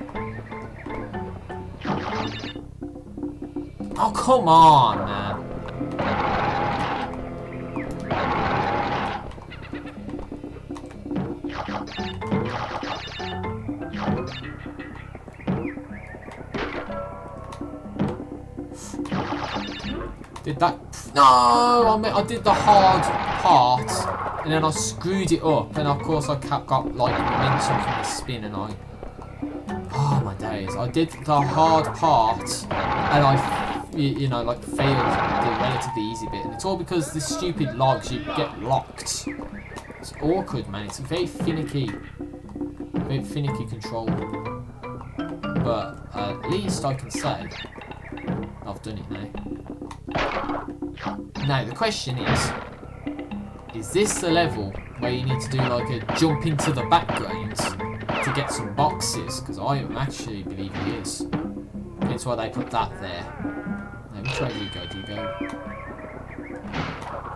Oh, come on, man. Did that? No, I did the hard part, and then I screwed it up, and of course I got like momentum from the spin, and oh my days, I did the hard part, and I, you know, like failed the relatively easy bit, and it's all because the stupid logs, you get locked. It's awkward, man. It's a very finicky control, but at least I can say I've done it now. Now the question is this the level where you need to do like a jump into the background to get some boxes? Because I actually believe it is. That's why they put that there. Now which way do you go? Do you go?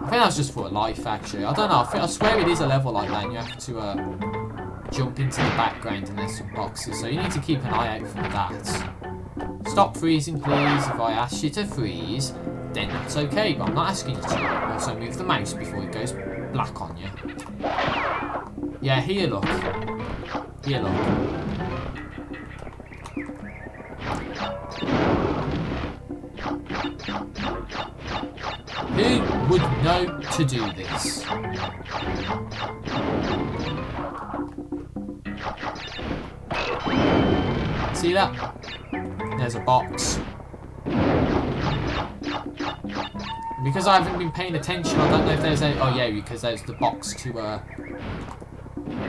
I think that's just for life actually. I don't know, I swear it is a level like that and you have to jump into the background and there's some boxes. So you need to keep an eye out for that. Stop freezing please. If I ask you to freeze, then that's okay, but I'm not asking you to. Also move the mouse before it goes black on you. Yeah, here look. Here look. Who would know to do this? See that? There's a box. Because I haven't been paying attention, I don't know if there's a... Oh yeah, because there's the box to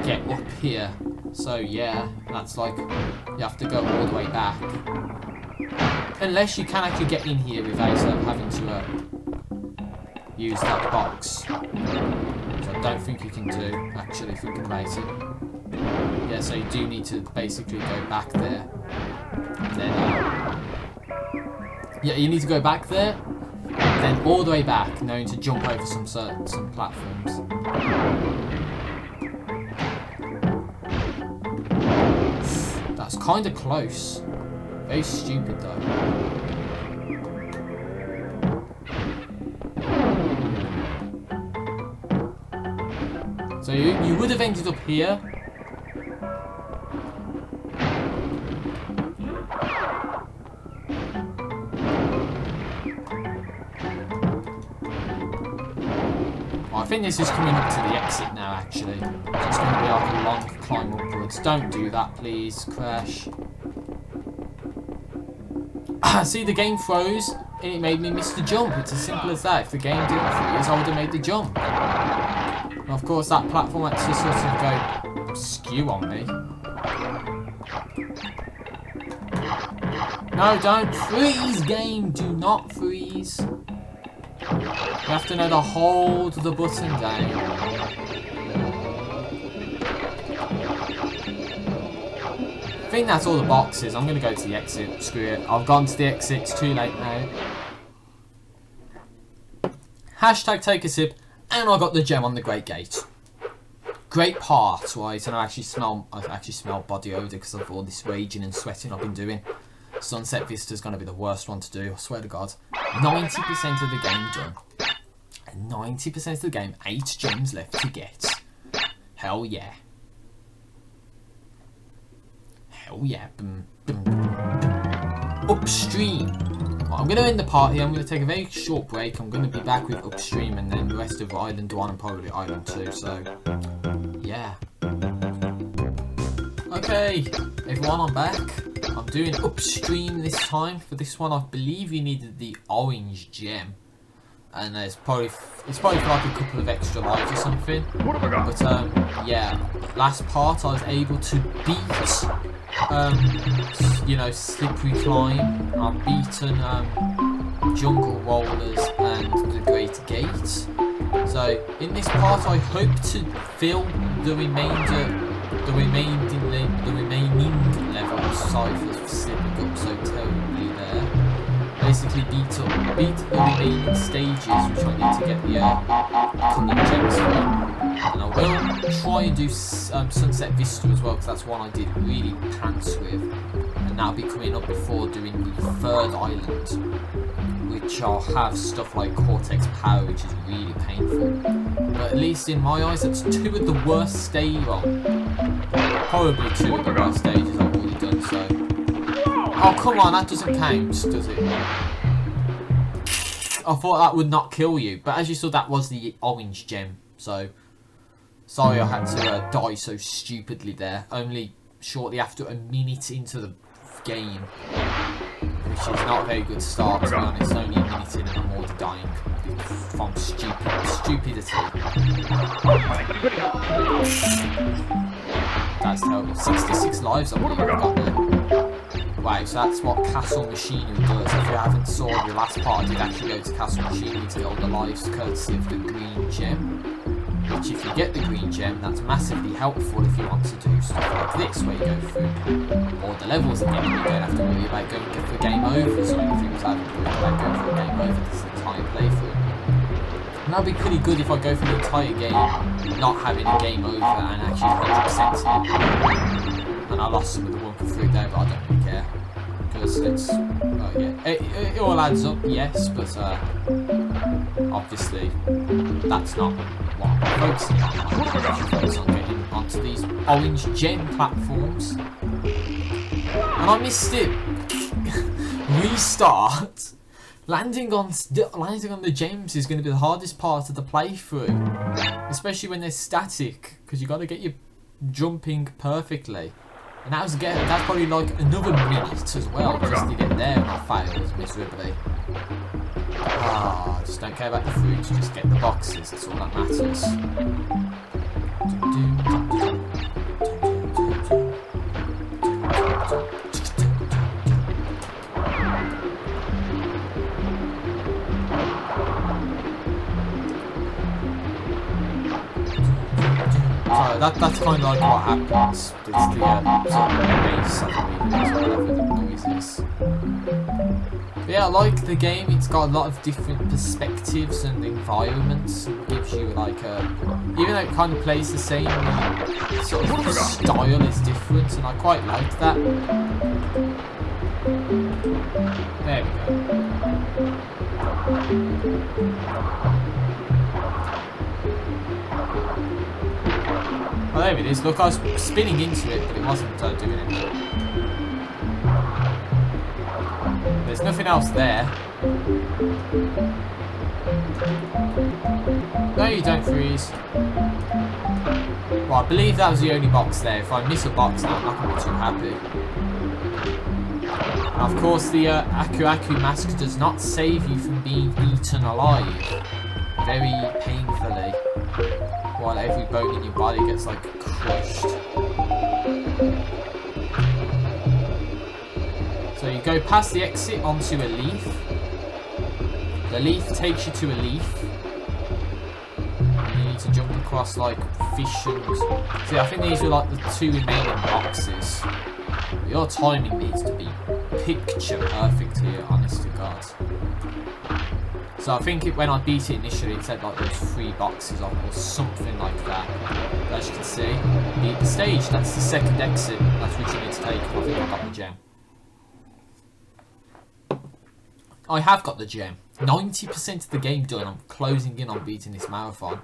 get up here. So yeah, that's like... You have to go all the way back. Unless you can actually get in here without having to use that box. Which I don't think you can do, actually, thinking about it. Yeah, so you do need to basically go back there. Then, yeah, you need to go back there, then all the way back, knowing to jump over some platforms. That's kind of close. Very stupid though. So you would have ended up here. I think this is coming up to the exit now, actually. So it's going to be like a long climb upwards. Don't do that, please, Crash. See, the game froze, and it made me miss the jump. It's as simple as that. If the game didn't freeze, I would have made the jump. And of course, that platform had to sort of go skew on me. No, don't freeze, game. Do not freeze. You have to know to hold the button down. I think that's all the boxes. I'm going to go to the exit. Screw it. I've gone to the exit. It's too late now. Hashtag take a sip. And I got the gem on the Great Gate. Great part, right? And I actually smell body odour because of all this raging and sweating I've been doing. Sunset Vista is going to be the worst one to do, I swear to God. 90% of the game done. 90% of the game, 8 gems left to get. Hell yeah. Hell yeah. Upstream. Well, I'm going to end the part here. I'm going to take a very short break. I'm going to be back with Upstream and then the rest of Island 1 and probably Island 2. So, yeah. Okay, everyone, I'm back. I'm doing Upstream this time. For this one, I believe you needed the orange gem. And it's probably for like a couple of extra lives or something. But yeah, last part I was able to beat you know, Slippery Climb. I've beaten Jungle Rollers and the Great Gate. So in this part I hope to fill the remaining the remaining levels. Sorry for slipping up so terribly there. Basically beat the remaining stages, which I need to get the coloured gems for. And I will try and do Sunset Vista as well, because that's one I did really pants with. And that'll be coming up before doing the third island, which I'll have stuff like Cortex Power, which is really painful. But at least in my eyes, that's two of the worst stages. Well, probably two of the worst stages I've already done, so. Oh, come on, that doesn't count, does it? I thought that would not kill you, but as you saw, that was the orange gem, so. Sorry I had to die so stupidly there, only shortly after a minute into the game. Which is not a very good start, to be honest. Only a minute in and I'm already dying from stupidity. That's terrible. 66 lives I believe I've got there. Wow, so that's what Castle Machinery does. If you haven't saw the last part, I did actually go to Castle Machinery to get all the lives courtesy of the green gem. Which if you get the green gem, that's massively helpful if you want to do stuff like this, where you go through all the levels again, and you don't have to worry about going for a game over. So many things I haven't worried about going for a game over this entire playthrough. And that'd be pretty good if I go for the entire game, not having a game over and actually 100% it. And I lost some of the Wonka fruit there, but I don't really care. Because it's, yeah, it all adds up, yes, but obviously that's not what I'm focusing on. I'm focusing on getting onto these orange gem platforms. And I missed it. Restart. Landing on the gems is going to be the hardest part of the playthrough, especially when they're static, because you got to get your jumping perfectly. And that's probably like another minute as well, just to get there, and I failed miserably. Ah, just don't care about the fruit, just get the boxes, that's all that matters. So that's kind of like what happens. It's the sort of bass, I believe, whatever the noise is. But yeah, I like the game. It's got a lot of different perspectives and environments. It gives you like a, even though it kind of plays the same, sort of style is different, and I quite like that. There we go. Oh, there it is. Look, I was spinning into it, but it wasn't doing anything. There's nothing else there. No, you don't freeze. Well, I believe that was the only box there. If I miss a box now, I'm not going to be too happy. And of course, the Aku Aku mask does not save you from being eaten alive. Very painfully. While every bone in your body gets like crushed. So you go past the exit onto a leaf. The leaf takes you to a leaf. And you need to jump across like fish and... See, I think these are like the two remaining boxes. Your timing needs to be picture perfect here, honest to God. So I think when I beat it initially, it said like there's 3 boxes on or something like that. But as you can see, beat the stage. That's the second exit. That's which you need to take. I think I got the gem. I have got the gem. 90% of the game done. I'm closing in on beating this marathon.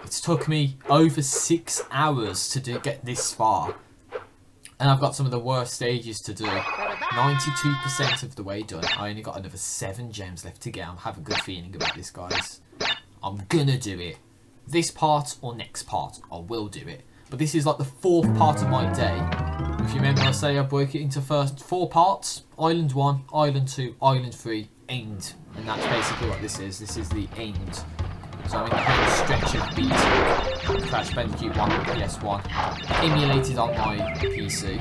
It's took me over 6 hours to get this far. And I've got some of the worst stages to do. 92% of the way done. I only got another 7 gems left to get. I have a good feeling about this, guys. I'm gonna do it. This part or next part, I will do it. But this is like the 4th part of my day. If you remember, I say I broke it into first 4 parts. Island 1, Island 2, Island 3, end. And that's basically what this is. This is the end. So I'm in the home stretch of beating Crash Bandicoot 1 on PS1, emulated on my PC.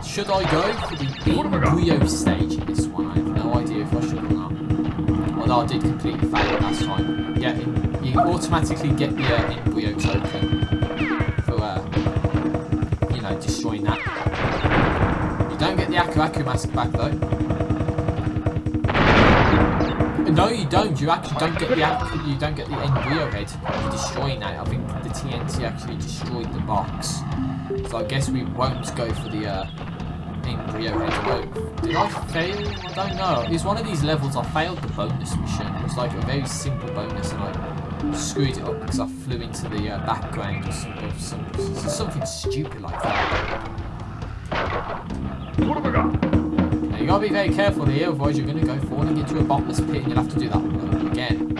Should I go for the embryo stage in this one? I have no idea if I should or not. Although I did completely fail it last time. Yeah, you automatically get the embryo token for You don't get the Aku mask back though. No, you don't. You actually don't get the you don't get the embryo head for destroying that. I think the TNT actually destroyed the box. So I guess we won't go for the embryo head. Did I fail? I don't know. It's one of these levels I failed the bonus mission. It was like a very simple bonus and I screwed it up because I flew into the background or something stupid like that. Now you gotta be very careful here, otherwise you're gonna go falling into a bottomless pit and you'll have to do that all again.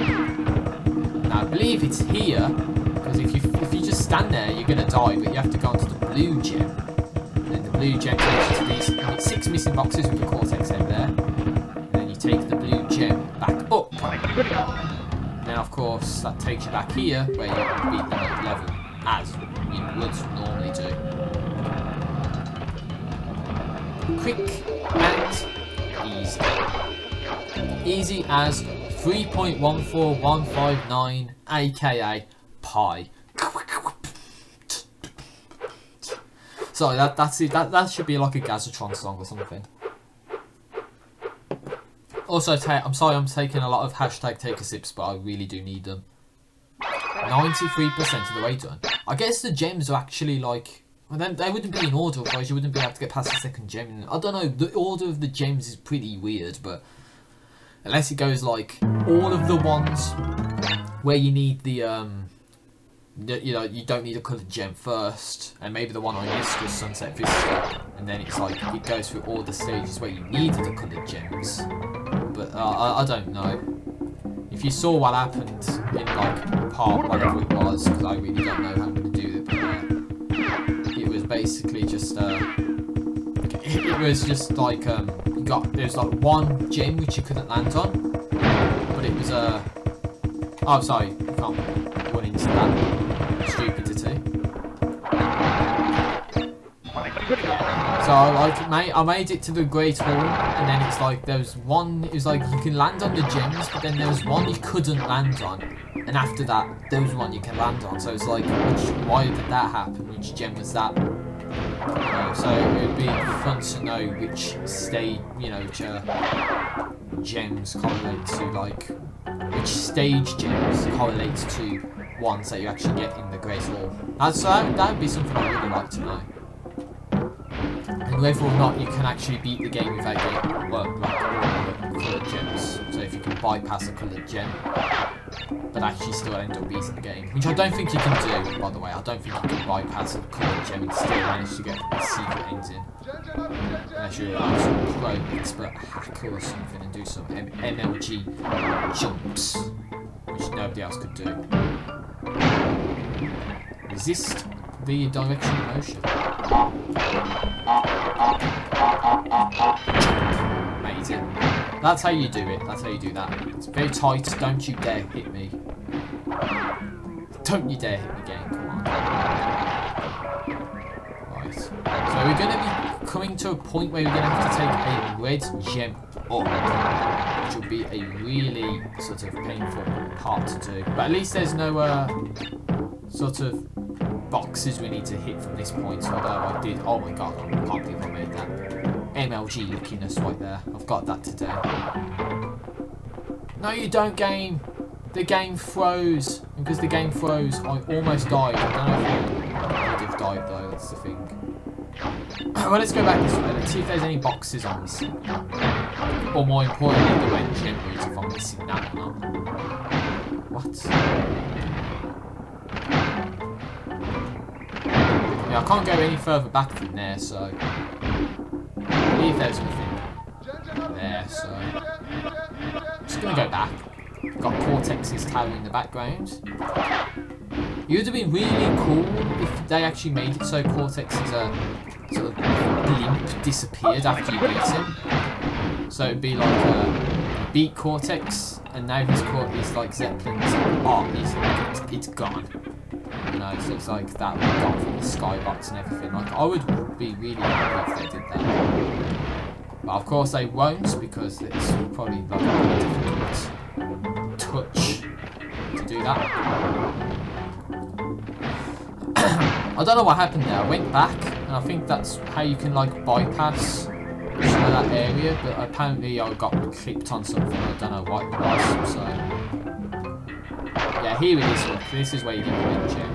Now I believe it's here, because if you just stand there you're gonna die, but you have to go onto the blue gem. And then the blue gem takes you to these 6 missing boxes with the Cortex head there. And then you take the blue gem back up. And then of course that takes you back here where you beat the level as you would normally do. Quick and easy. Easy as 3.14159 aka pi. Sorry, that's it. That should be like a Gazatron song or something. Also, I'm sorry I'm taking a lot of hashtag take a sips, but I really do need them. 93% of the way done. I guess the gems are actually like... Well, then they wouldn't be in order, otherwise you wouldn't be able to get past the second gem. I don't know, the order of the gems is pretty weird, but... Unless it goes like, all of the ones where you need the, you know, you don't need a coloured gem first, and maybe the one I missed was Sunset Vista, and then it's like, it goes through all the stages where you needed the coloured gems. But I don't know. If you saw what happened in like part whatever it was, because I really don't know how I'm going to do it, but it was basically just it was just like there's like one gem which you couldn't land on, but it was oh sorry, you can't run into that stupidity. So like I made it to the Great Hall, and then it's like there was one. It was like you can land on the gems, but then there was one you couldn't land on, and after that there was one you can land on. So it's like, why did that happen? Which gem was that? So it would be fun to know which stage, you know, which gems correlate to like which stage gems correlate to ones that you actually get in the Great Hall. So that would be something I really like to know. And whether or not you can actually beat the game without getting like all the coloured gems. So if you can bypass a coloured gem, but actually still end up beating the game. Which I don't think you can do, by the way. I don't think you can bypass a coloured gem and still manage to get a secret ending. Unless you're some pro expert hacker or something and do some MLG jumps, which nobody else could do. Resist the direction of motion. Amazing. That's how you do it. That's how you do that. It's very tight. Don't you dare hit me. Don't you dare hit me again. Come on. Right. So we're going to be coming to a point where we're going to have to take a red gem up, which will be a really sort of painful part to do. But at least there's no sort of boxes we need to hit from this point, although I did. Oh my god, I can't believe I made that. MLG luckiness right there. I've got that today. No, you don't, game. The game froze. And because the game froze, I almost died. I don't know if I would have died though, that's the thing. Well, let's go back this way. Let's see if there's any boxes on this. Or more importantly, the red gem route, if I'm missing that or not. What? Yeah, I can't go any further back from there, so I believe there's nothing there, so I'm just gonna go back. Got Cortex's tower in the background. It would have been really cool if they actually made it so Cortex's sort of blimp disappeared after you beat him. So it'd be like beat Cortex, and now his like Zeppelin's it's gone. You know, so it's like that would gone from the skybox and everything. Like, I would be really happy if they did that. But of course they won't, because it's probably like a difficult touch to do that. I don't know what happened there. I went back And I think that's how you can like bypass some of that area, but apparently I got clipped on something, I don't know what it was, so... Yeah, here it is, look, this is where you get the main gem.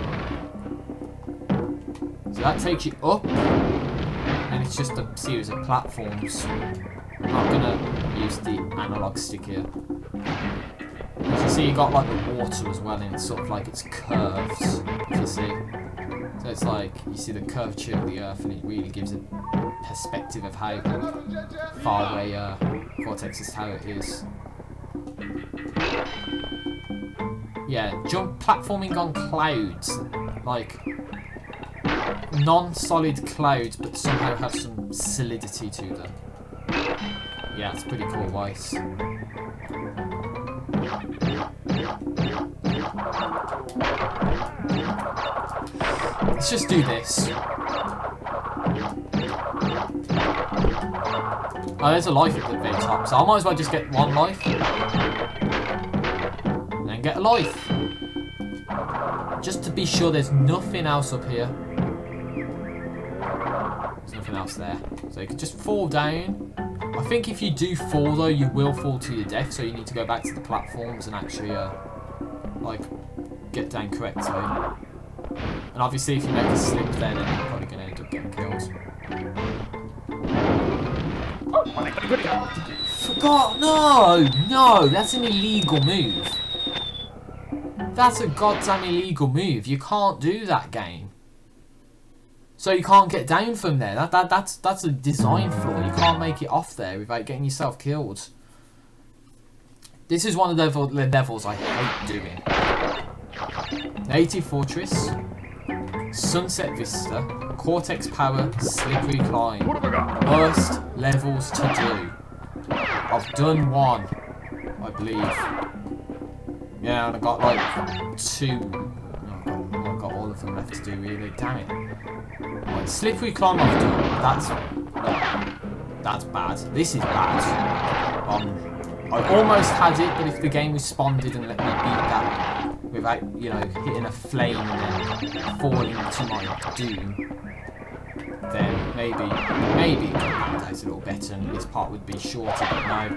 So that takes you up, and it's just a series of platforms. I'm not gonna use the analog stick here. As you see, you got like the water as well, and it's sort of like it's curves, if you see. So it's like, you see the curvature of the earth, and it really gives a perspective of how far away Cortex's tower is. Yeah, jump platforming on clouds, like non-solid clouds, but somehow have some solidity to them. Yeah, it's pretty cool, Weiss. Let's just do this. Oh, there's a life at the very top, so I might as well just get one life. And then get a life. Just to be sure there's nothing else up here. There's nothing else there. So you can just fall down. I think if you do fall though, you will fall to your death, so you need to go back to the platforms and actually, like, get down correctly. And obviously if you make a slip there, then you're probably going to end up getting killed. Forgot! No! No! That's an illegal move. That's a goddamn illegal move. You can't do that, game. So you can't get down from there. That's a design flaw. You can't make it off there without getting yourself killed. This is one of the levels I hate doing. Native Fortress, Sunset Vista, Cortex Power, Slippery Climb. Worst levels to do. I've done one, I believe. Yeah, and I got like 2. I've got all of them left to do, really. Damn it. Right, Slippery Climb I've done. That's bad. This is bad. I almost had it, but if the game responded and let me beat that without, you know, hitting a flame and then falling to my doom, then maybe it could hand out a little better and this part would be shorter, but no.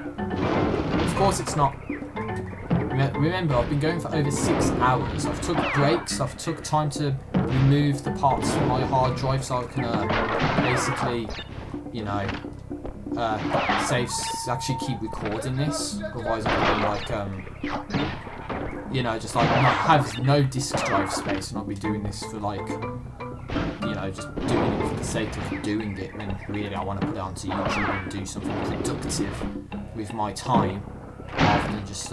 Of course it's not. Remember, I've been going for over 6 hours. I've took breaks, I've took time to remove the parts from my hard drive so I can basically, you know, actually keep recording this. Otherwise I'm going to be like, you know, just like not have no disk drive space and I'll be doing this for like, you know, just doing it for the sake of doing it, when really I want to put it onto YouTube and do something productive with my time, rather than just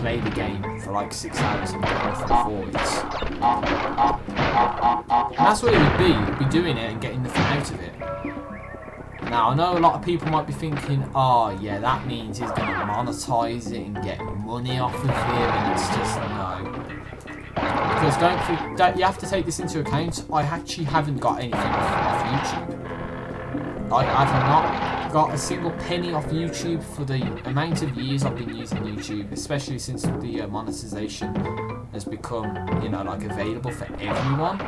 play the game for like 6 hours and get nothing for it. And that's what it would be. You'd be doing it and getting nothing out of it. Now, I know a lot of people might be thinking, oh yeah, that means he's going to monetize it and get money off of it, and it's just, no. Because you have to take this into account, I actually haven't got anything off YouTube. I have not got a single penny off YouTube for the amount of years I've been using YouTube, especially since the monetization has become, you know, like available for everyone.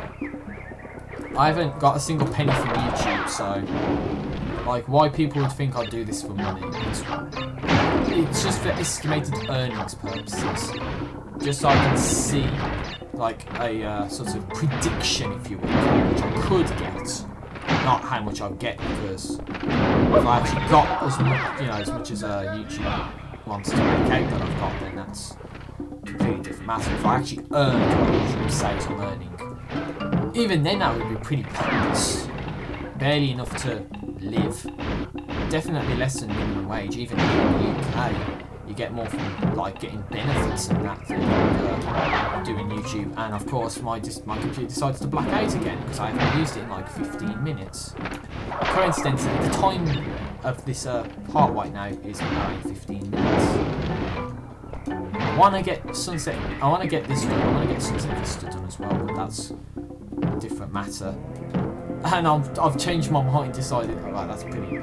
I haven't got a single penny from YouTube, so like why people would think I'd do this for money, it's just for estimated earnings purposes, just so I can see like a sort of prediction, if you will, which I could get. Not how much I'll get, because if I actually got as much, you know, as much as YouTube wants to make out that I've got, then that's a completely different matter. If I actually earned what YouTube says I'm earning, even then that would be pretty pointless. Barely enough to live. Definitely less than minimum wage. Even in the UK, you get more from like getting benefits and that than doing YouTube. And of course, my computer decides to black out again because I haven't used it in like 15 minutes. Coincidentally, the time of this part right now is around 15 minutes. I want to get this done. I want to get Sunset Vista done as well, but that's a different matter. And I've changed my mind, decided, oh, right, that's pretty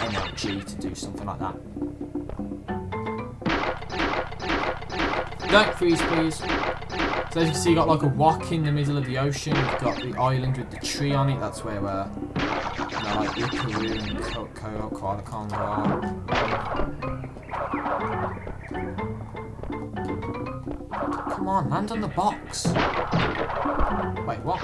MLG to do something like that. Don't freeze, please. So as you can see, you got like a rock in the middle of the ocean. You've got the island with the tree on it. That's where like Ikaru and Koala are. Come on, land on the box. Wait, what?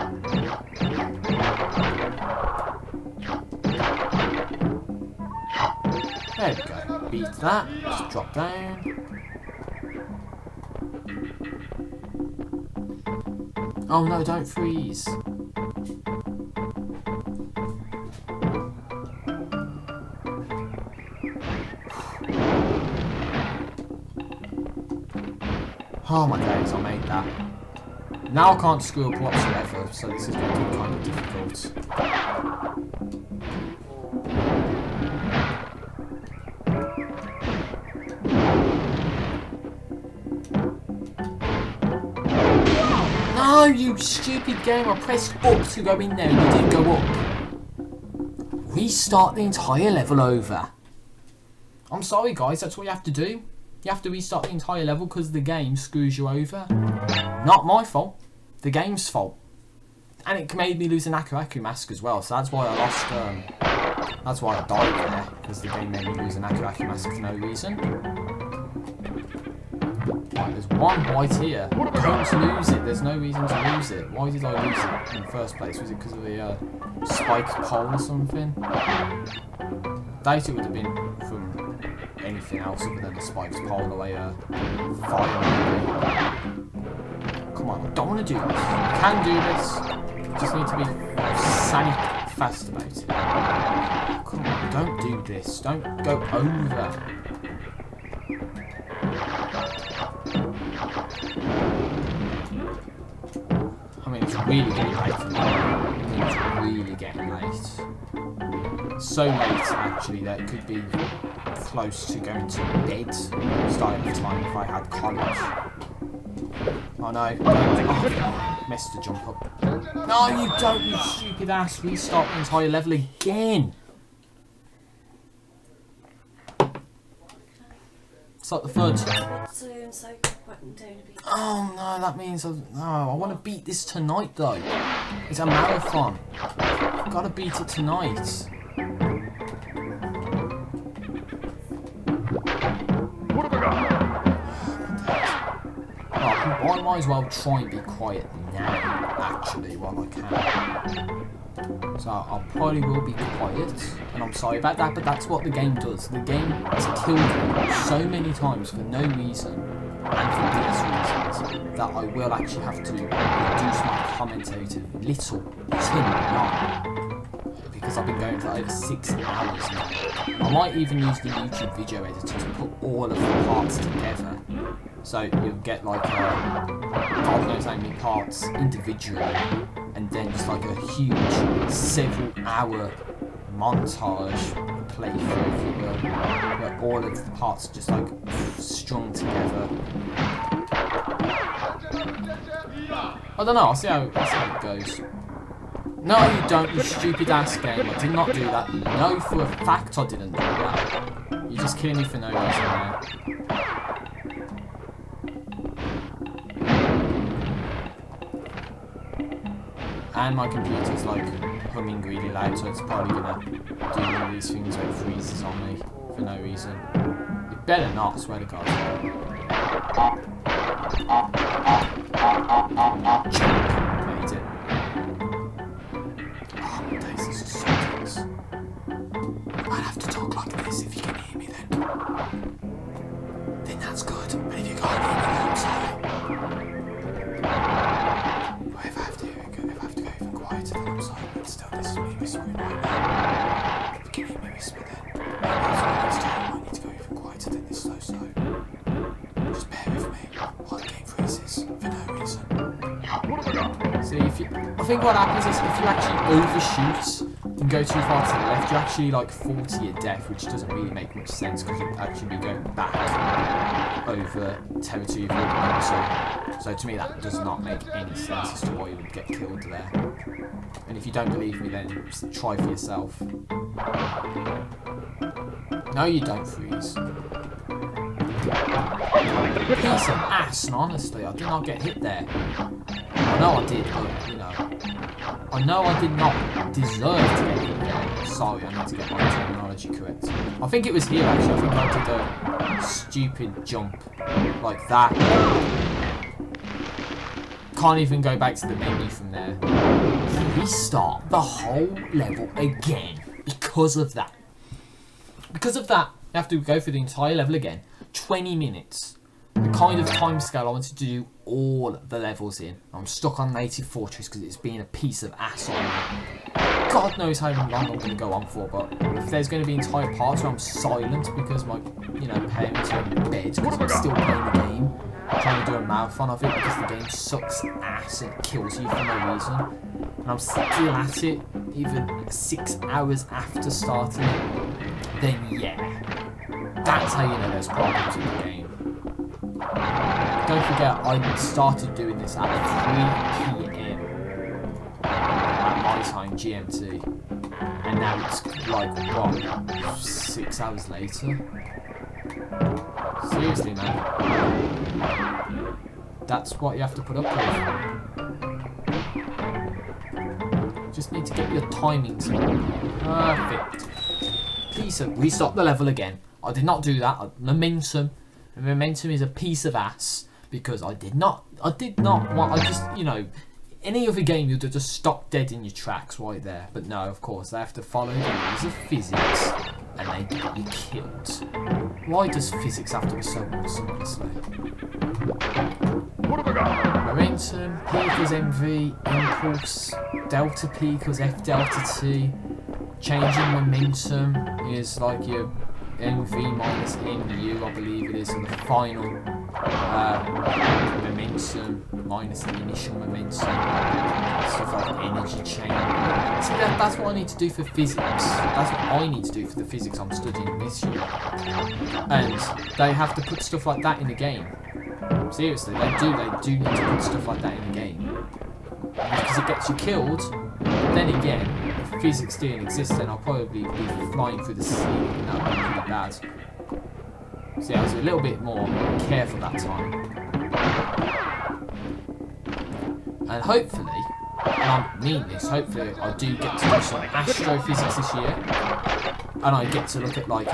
There we go. Beat that. Just drop down. Oh no, don't freeze. Oh my days, I made that. Now I can't screw up whatsoever, so this is going to be kind of difficult. No, you stupid game. I pressed up to go in there and you didn't go up. Restart the entire level over. I'm sorry guys, that's what you have to do. You have to restart the entire level because the game screws you over. Not my fault. The game's fault. And it made me lose an Aku mask as well, so that's why I lost, that's why I died there. Because the game made me lose an Aku mask for no reason. Right, there's one white here. Don't lose it. There's no reason to lose it. Why did I lose it in the first place? Was it because of the spiked pole or something? I doubt it would have been from anything else other than the spiked pole away fire. Come on, I don't want to do this. You can do this. You just need to be fast about it. Come on, don't do this. Don't go over. I mean, it's really getting late for me. It's really getting late. So late, actually, that it could be close to going to bed starting the time if I had college. Oh no. Oh, missed the jump up. No, you don't, you stupid ass. Restart the entire level again. It's like the third time. Oh no, that means no. I want to beat this tonight though. It's a marathon. I've got to beat it tonight. What have I got? I might as well try and be quiet now, actually, while I can. So I probably will be quiet, and I'm sorry about that, but that's what the game does. The game has killed me so many times for no reason, and for these reasons, that I will actually have to reduce my commentary to little to none, because I've been going for over 6 hours now. I might even use the YouTube video editor to put all of the parts together. So you'll get like God knows how many parts individually, and then just like a huge several-hour montage playthrough, if you will, where all of the parts are just like strung together. I don't know. I'll see how it goes. No, you don't, you stupid ass game. I did not do that. You know for a fact I didn't do that. You're just killing me for no reason now. And my computer's like humming really loud, so it's probably gonna do one of these things where it freezes on me for no reason. It better not, I swear to God. Made it. Oh my days, this is so tense. I'd have to talk like this if you can hear me then. Then that's good, but if you can't hear me then I'm sorry. If I have to go even quieter then I'm sorry, but still this is me whispering right now. If you can hear me whisper then, maybe that's what next time I might need to go even quieter than this slow. Just bear with me while the game freezes for no reason. See, I think what happens is if you actually overshoot and go too far to the left, you actually like fall to your death, which doesn't really make much sense because you'd actually be going back over territory you've already been to. So to me that does not make any sense as to why you would get killed there. And if you don't believe me then just try for yourself. No you don't freeze. Piece of ass, and honestly, I did not get hit there. I know I did, but, you know. I know I did not deserve to get hit there. Sorry, I need to get my terminology correct. I think it was here, actually. I think I did a stupid jump like that. Can't even go back to the menu from there. Restart the whole level again because of that. Because of that, you have to go through the entire level again. 20 minutes. The kind of time scale I wanted to do all the levels in. I'm stuck on Native Fortress because it's been a piece of ass on me. God knows how long I'm going to go on for, but if there's going to be entire parts where I'm silent because my, you know, parents are in bed because I'm still playing the game, trying to do a marathon of it because the game sucks ass and kills you for no reason, and I'm still at it even 6 hours after starting it, then yeah, that's how you know there's problems in the game. Don't forget, I started doing this at 3 PM at my time, GMT, and now it's like, what, 6 hours later? Seriously, man. That's what you have to put up with. Just need to get your timings perfect. Piece of... Restart the level again. I did not do that. Momentum. Momentum is a piece of ass because I just, you know, any other game you'd have just stopped dead in your tracks right there. But no, of course, they have to follow the rules of physics and they get you killed. Why does physics have to be so awesome, honestly? What have I got? Momentum, P equals MV, impulse, delta P equals F delta T. Changing momentum is like your MV minus MU, I believe it is, so the final momentum minus the initial momentum, stuff like energy change. See, that's what I need to do for physics. That's what I need to do for the physics I'm studying this year. And they have to put stuff like that in the game. Seriously, they do need to put stuff like that in the game. Because it gets you killed, then again, if physics didn't exist, then I'll probably be flying through the ceiling, and that would be pretty bad. So yeah, I was a little bit more careful that time. And hopefully, and I mean this, hopefully I do get to do some astrophysics this year, and I get to look at like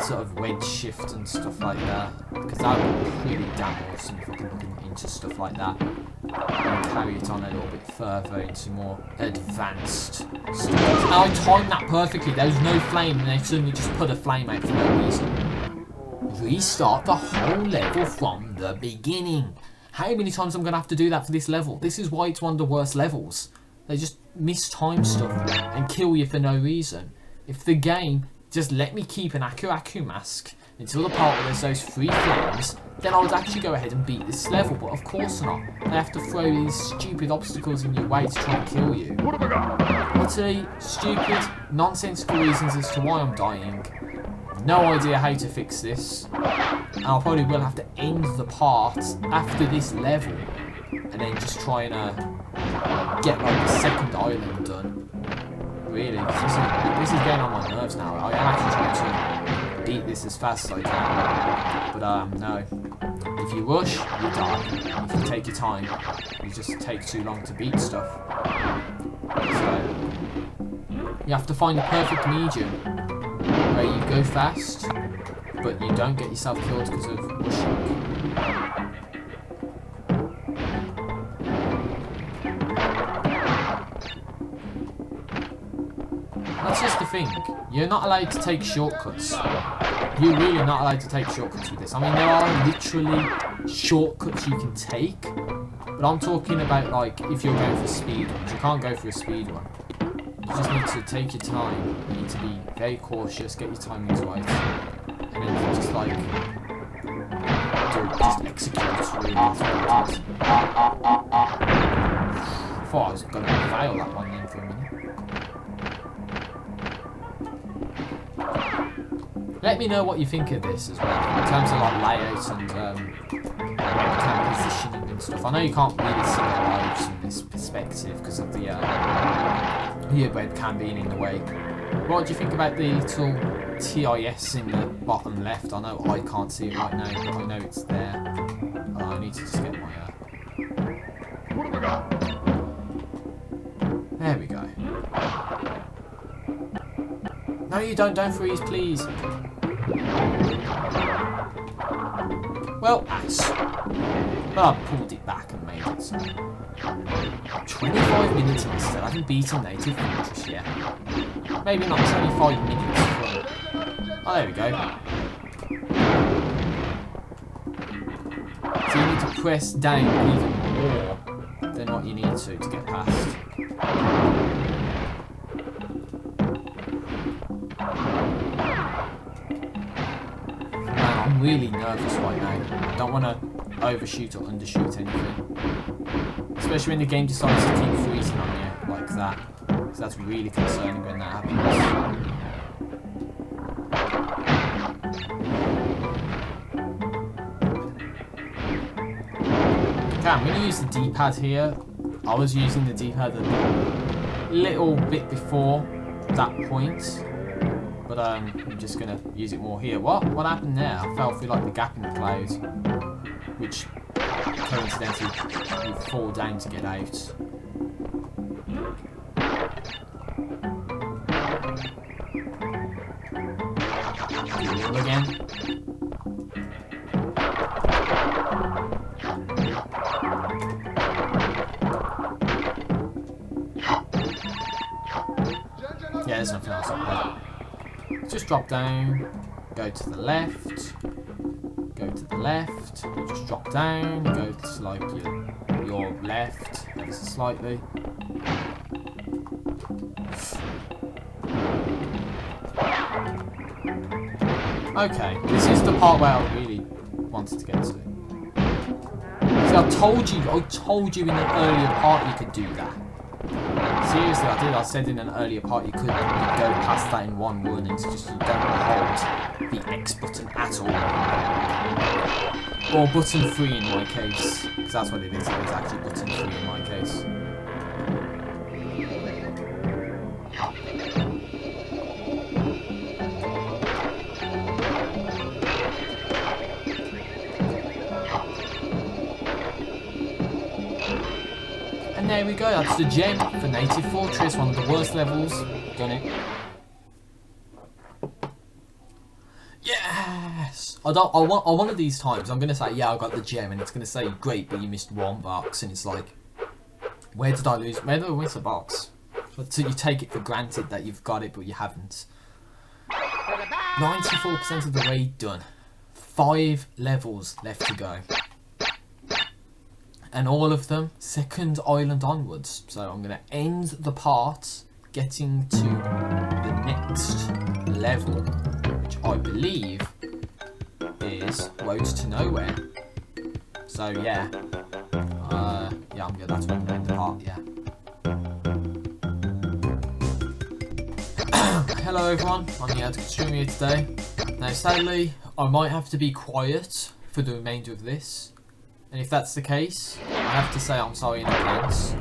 sort of redshift and stuff like that, because that would be pretty damn awesome if I can look into stuff like that and carry it on a little bit further into more advanced stuff. And I timed that perfectly. There was no flame and they suddenly just put a flame out for no reason. Restart the whole level from the beginning. How many times I'm going to have to do that for this level? This is why it's one of the worst levels. They just mistime stuff and kill you for no reason. If the game just let me keep an Aku mask until the part where there's those 3 flames, then I would actually go ahead and beat this level, but of course not. They have to throw these stupid obstacles in your way to try and kill you. Utterly stupid, nonsensical reasons as to why I'm dying. No idea how to fix this. And I probably will have to end the part after this level and then just try and get like the second island done. Really, this is getting on my nerves now. I am actually trying to beat this as fast as I can. But no. If you rush, you die. If you take your time, you just take too long to beat stuff. So you have to find the perfect medium where you go fast, but you don't get yourself killed because of rushing. That's just the thing. You're not allowed to take shortcuts. You're really not allowed to take shortcuts with this. I mean, there are literally shortcuts you can take, but I'm talking about like if you're going for speed runs. You can't go for a speed run. You just need to take your time. You need to be very cautious, get your timings right, and then just like just execute really. That's what it is. I thought I was going to fail that one then for a minute. Let me know what you think of this as well, in terms of like layout and webcam positioning and stuff. I know you can't really see the lives from this perspective because of the webcam being in the way. What do you think about the little TIS in the bottom left. I know I can't see it right now, but I know it's there. Oh, I need to just get my... There we go. No, you don't freeze, please. Well, but I pulled it back and made it so. 25 minutes and I still haven't beaten Native Fortress yet. Maybe not 25 minutes. Oh, there we go. So you need to press down even more than what you need to get past. Man, I'm really nervous right now. I don't want to overshoot or undershoot anything. Especially when the game decides to keep freezing on you like that. Because that's really concerning when that happens. Okay, I'm going to use the D-pad here. I was using the D-pad a little bit before that point. But I'm just going to use it more here. What happened there? I fell through like the gap in the clouds. Which coincidentally you fall down to get out. Again. Yeah, there's nothing else up there. Just drop down, go to the left, go to the left, just drop down, go to like your left, ever so slightly. Okay, this is the part where I really wanted to get to. See, I told you in an earlier part you could do that. Seriously, I did. I said in an earlier part you could go past that in one run and just you don't hold the X button at all. Or button 3 in my case. Because that's what it is. It is actually button 3 in my case. And there we go, that's the gem for Native Fortress, one of the worst levels. Done it. Yes! I want one of these times I'm gonna say, yeah, I got the gem, and it's gonna say, great, but you missed one box, and it's like, where did I lose? Where did I miss a box? So you take it for granted that you've got it, but you haven't. 94% of the way done. 5 levels left to go. And all of them, second island onwards. So I'm going to end the part getting to the next level, which I believe is Road to Nowhere. So yeah, yeah, I'm good. That's when I'm going to end the part. Yeah. Hello everyone, I'm the Extreme here today. Now sadly, I might have to be quiet for the remainder of this. And if that's the case, I have to say I'm sorry in advance,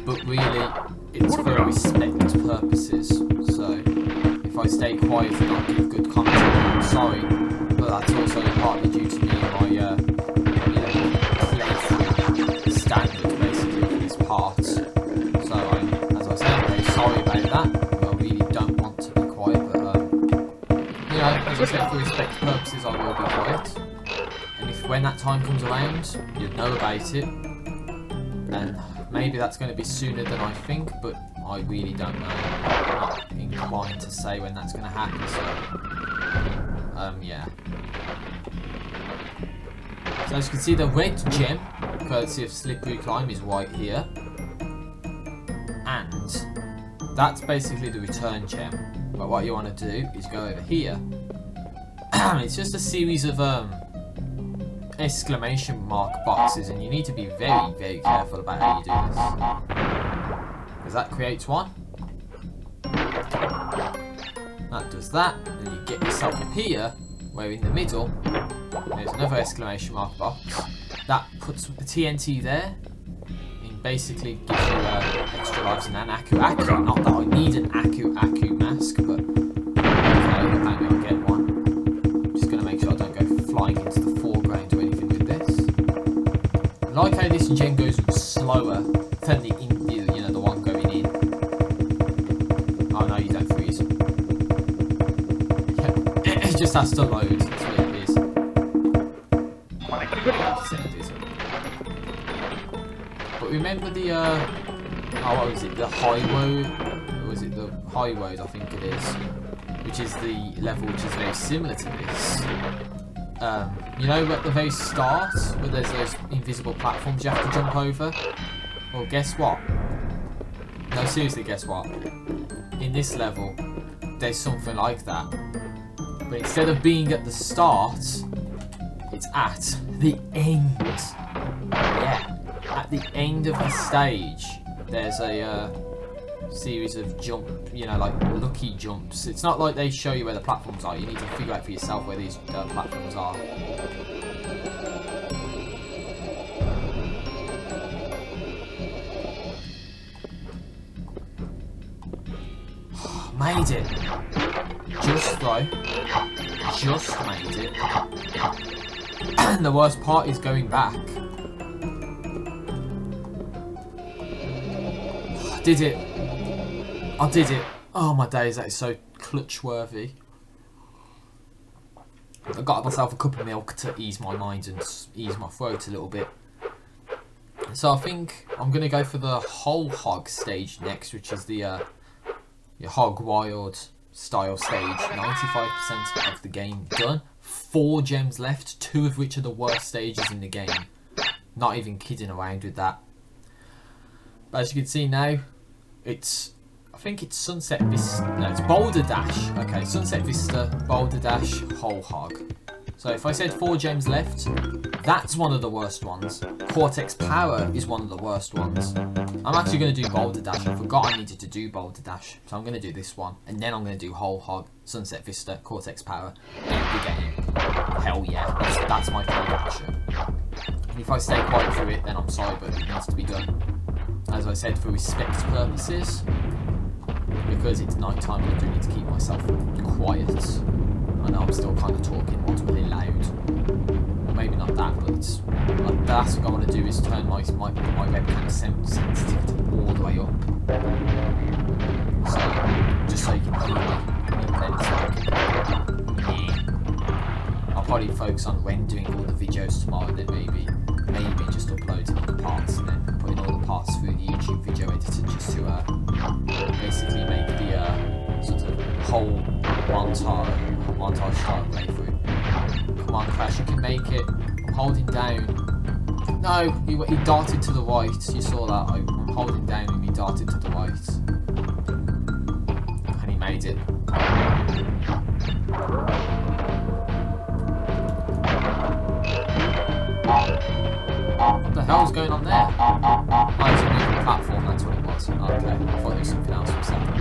but really, it's for respect purposes, so if I stay quiet and not give good content, I'm sorry, but that's also partly due to me and my, playthrough standard, basically, for this part, so I'm, as I say, I'm very sorry about that. I really don't want to be quiet, but, you know, as I said, for respect purposes, I will be quiet. When that time comes around, you'll know about it, and maybe that's going to be sooner than I think, but I really don't know. I'm not inclined to say when that's going to happen, so, yeah. So as you can see, the red gem, courtesy of Slippery Climb, is right here, and that's basically the return gem. But what you want to do is go over here. It's just a series of, exclamation mark boxes, and you need to be very, very careful about how you do this, because that creates one, that does that, and you get yourself up here where in the middle there's another exclamation mark box that puts the TNT there and basically gives you extra lives and an Aku. Not that I need an Aku mask, but okay, gem goes slower than the one going in. Oh no, you don't freeze. It just has to load. That's what it is. But remember the what was it? The high road? Or was it the high road? I think it is. Which is the level which is very similar to this. You know, at the very start, where there's those invisible platforms you have to jump over? Well, guess what? No, seriously, guess what? In this level, there's something like that. But instead of being at the start, it's at the end. Yeah, at the end of the stage, there's a series of like lucky jumps. It's not like they show you where the platforms are. You need to figure out for yourself where these platforms are. Made it. Just though. Just made it. And the worst part is going back. Did it. I did it. Oh my days, that is so clutch worthy. I got myself a cup of milk to ease my mind and ease my throat a little bit. So I think I'm going to go for the whole hog stage next, which is the your hog wild style stage. 95% of the game done. 4 gems left, 2 of which are the worst stages in the game. Not even kidding around with that. But as you can see now, I think it's Sunset Vista. No, it's Boulder Dash. Okay, Sunset Vista, Boulder Dash, whole hog. So if I said 4 gems left, that's one of the worst ones. Cortex Power is one of the worst ones. I'm actually going to do Boulder Dash. I forgot I needed to do Boulder Dash. So I'm going to do this one. And then I'm going to do whole hog, Sunset Vista, Cortex Power, end the game. Hell yeah, that's my progression. And if I stay quiet through it, then I'm sorry, but it needs to be done. As I said, for respect purposes. Because it's night time and I do need to keep myself quiet. I know I'm still kind of talking ultimately loud. Or maybe not that, but like, the last thing I want to do is turn my webcam sensitivity all the way up. So, just so you can hear me. Even then it's like, I'll probably focus on when doing all the videos tomorrow, then maybe just uploading all the parts and then putting all the parts through the YouTube video editor just to basically make the sort of whole montage style playthrough. Come on, Crash, you can make it. I'm holding down. No, he darted to the right. You saw that. I'm holding down and he darted to the right. And he made it. What the hell's going on there? Oh, it's a moving platform, that's what it was. Okay, I thought there was something else for a second.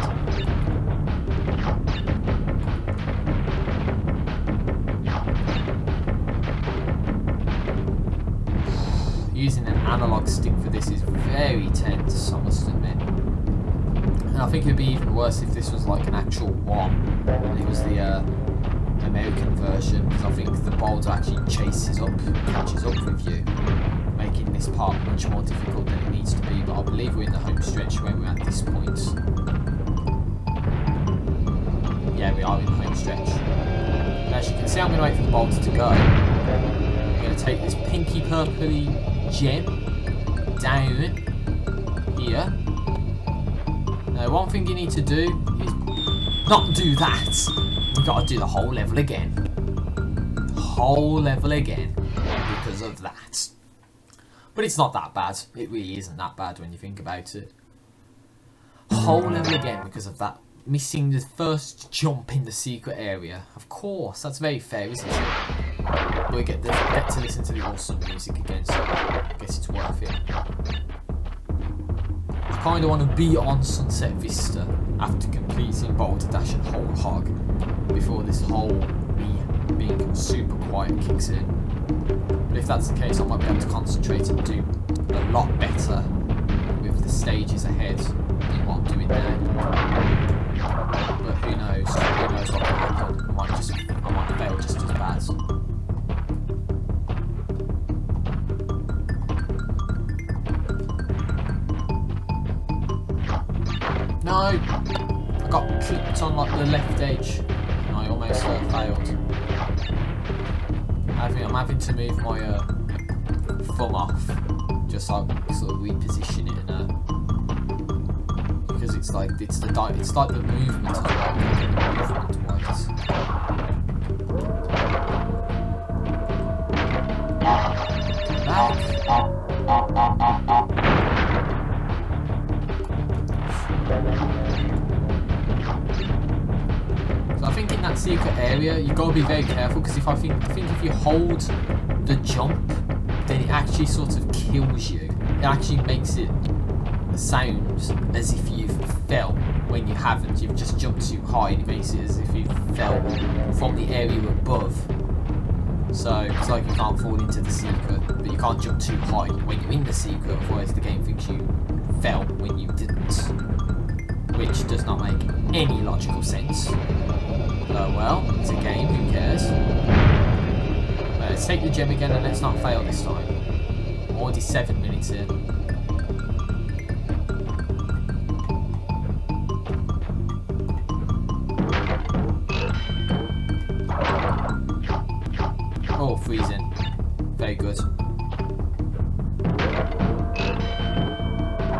Using an analog stick for this is very tense, I must admit. And I think it would be even worse if this was like an actual one, and it was the American version, because I think the boulder actually catches up with you, making this part much more difficult than it needs to be. But I believe we're in the home stretch where we're at this point. Yeah, we are in the home stretch. And as you can see, I'm going to wait for the boulder to go. I'm going to take this pinky purpley gem down here. Now, one thing you need to do is not do that. We've got to do the whole level again. Whole level again because of that. But it's not that bad. It really isn't that bad when you think about it. Whole level again because of that. Missing the first jump in the secret area. Of course, that's very fair, isn't it? But we get to listen to the awesome music again, so I guess it's worth it. I kind of want to be on Sunset Vista after completing Boulder Dash and Whole Hog before this whole me being super quiet kicks in. But if that's the case, I might be able to concentrate and do a lot better with the stages ahead than what I'm doing now. But who knows what can happen. I might fail just as bad. left edge. And I almost failed. I'm having to move my thumb off. Just so I can sort of reposition it and because it's like the movement as well. So I think in that secret area you've got to be very careful because I think if you hold the jump, then it actually sort of kills you. It actually makes it sound as if you fell when you haven't. You've just jumped too high and it makes it as if you fell from the area above. So it's like you can't fall into the secret, but you can't jump too high when you're in the secret, otherwise the game thinks you fell when you didn't. Which does not make any logical sense. Oh well, it's a game, who cares? Let's take the gem again and let's not fail this time. I'm already 7 minutes in. Oh, freezing. Very good.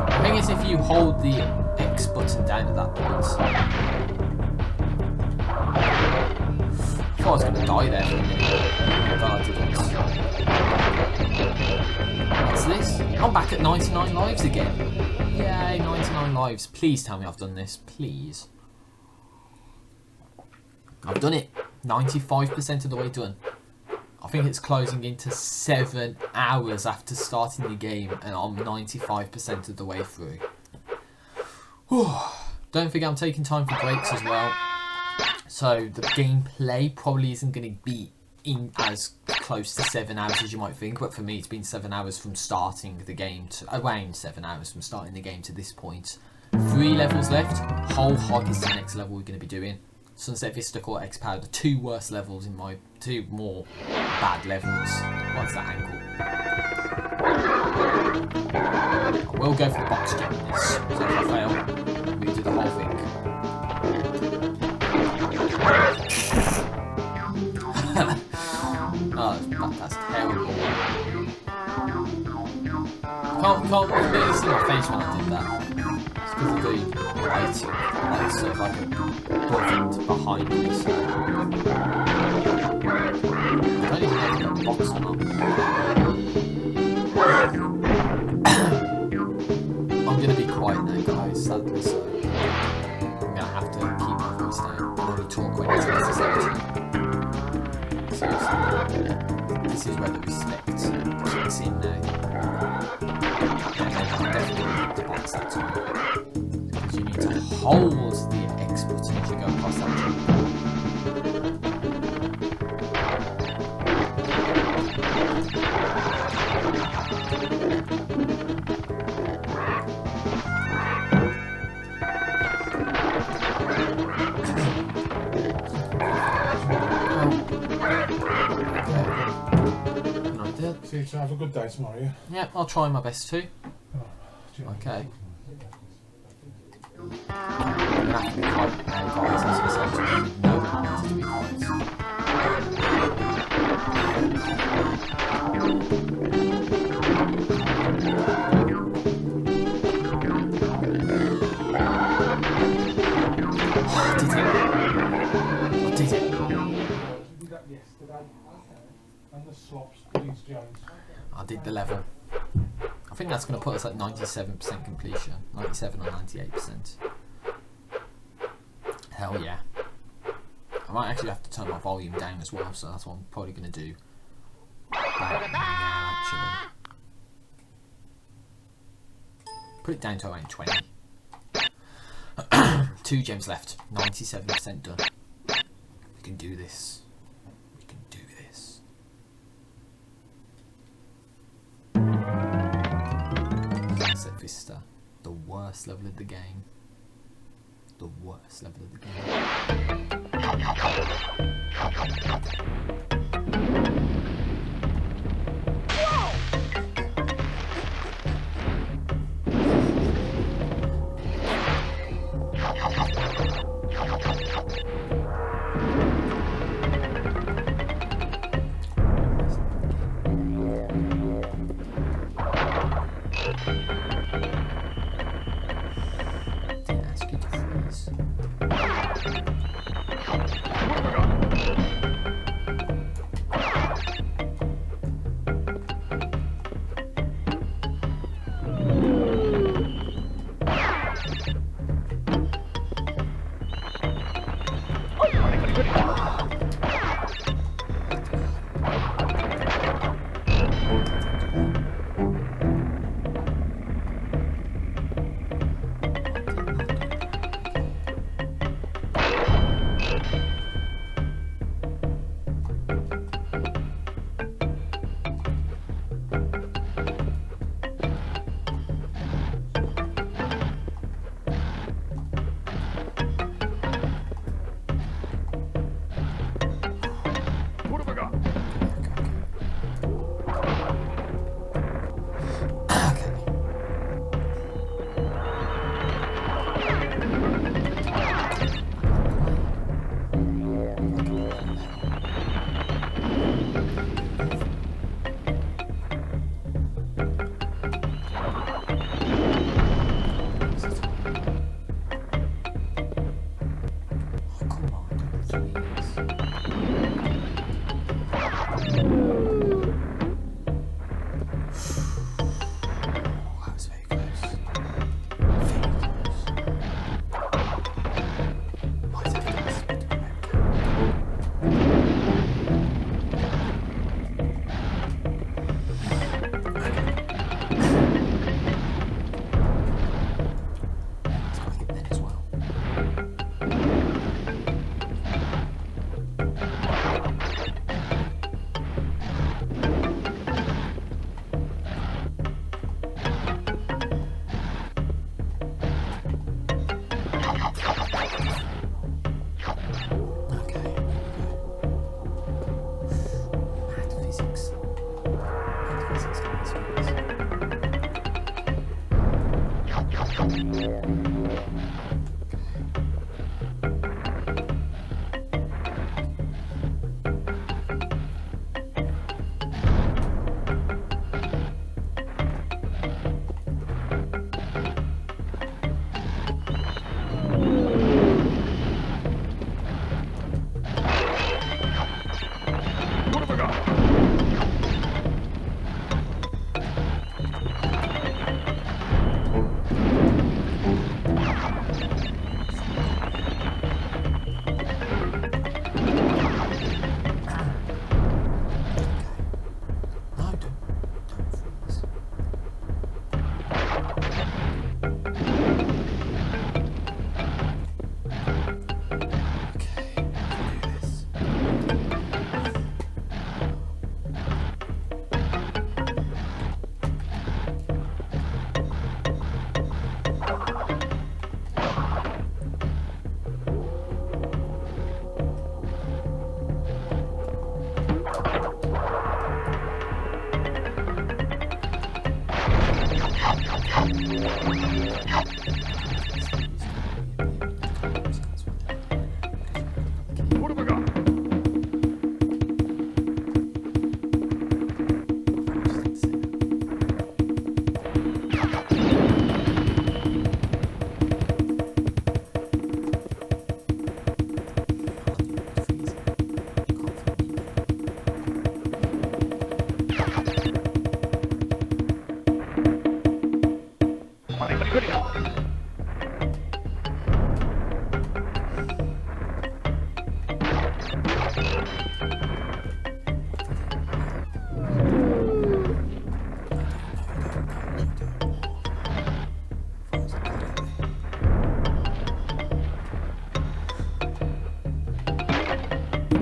I think it's if you hold the X button down at that point. I thought I was going to die there for a minute. But I didn't. What's this? I'm back at 99 lives again. Yay, 99 lives. Please tell me I've done this. Please. I've done it. 95% of the way done. I think it's closing into 7 hours after starting the game and I'm 95% of the way through. Whew. Don't forget I'm taking time for breaks as well. So the gameplay probably isn't going to be in as close to 7 hours as you might think, but for me it's been 7 hours from starting the game to around 7 hours from starting the game to this point. 3 levels left. Whole hog is the next level we're going to be doing. Sunset Vista Core X Power, the 2 worst levels in my 2 more bad levels. What's that ankle? I will go for the box gem in this, so if I fail, we do the whole thing. Oh, that's terrible. Can't really see my face when I did that. It's because of the lighting. Like sort of like above and behind me. So I don't even know if that box or not. I'm gonna be quiet now, guys, sadly, so I'm gonna have to keep my voice down and only talk when it's necessary. Seriously, this is where the respect kicks in now. And then I'll definitely need the box that time. Because you need to hold the X button as you go across that jump. See you, have a good day tomorrow, yeah? Yep, I'll try my best to. Okay. I'm gonna have to be quiet now, guys, as I said to you. No one wanted to be quiet. Oh, I did it. I did it. I did the level. I think that's going to put us at 97% completion. 97 or 98%. Hell yeah. I might actually have to turn my volume down as well, so that's what I'm probably going to do. Right now, actually. Put it down to around 20. 2 gems left. 97% done. We can do this. We can do this. Sunset Vista. The worst level of the game. The worst level of the game.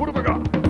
what have I got?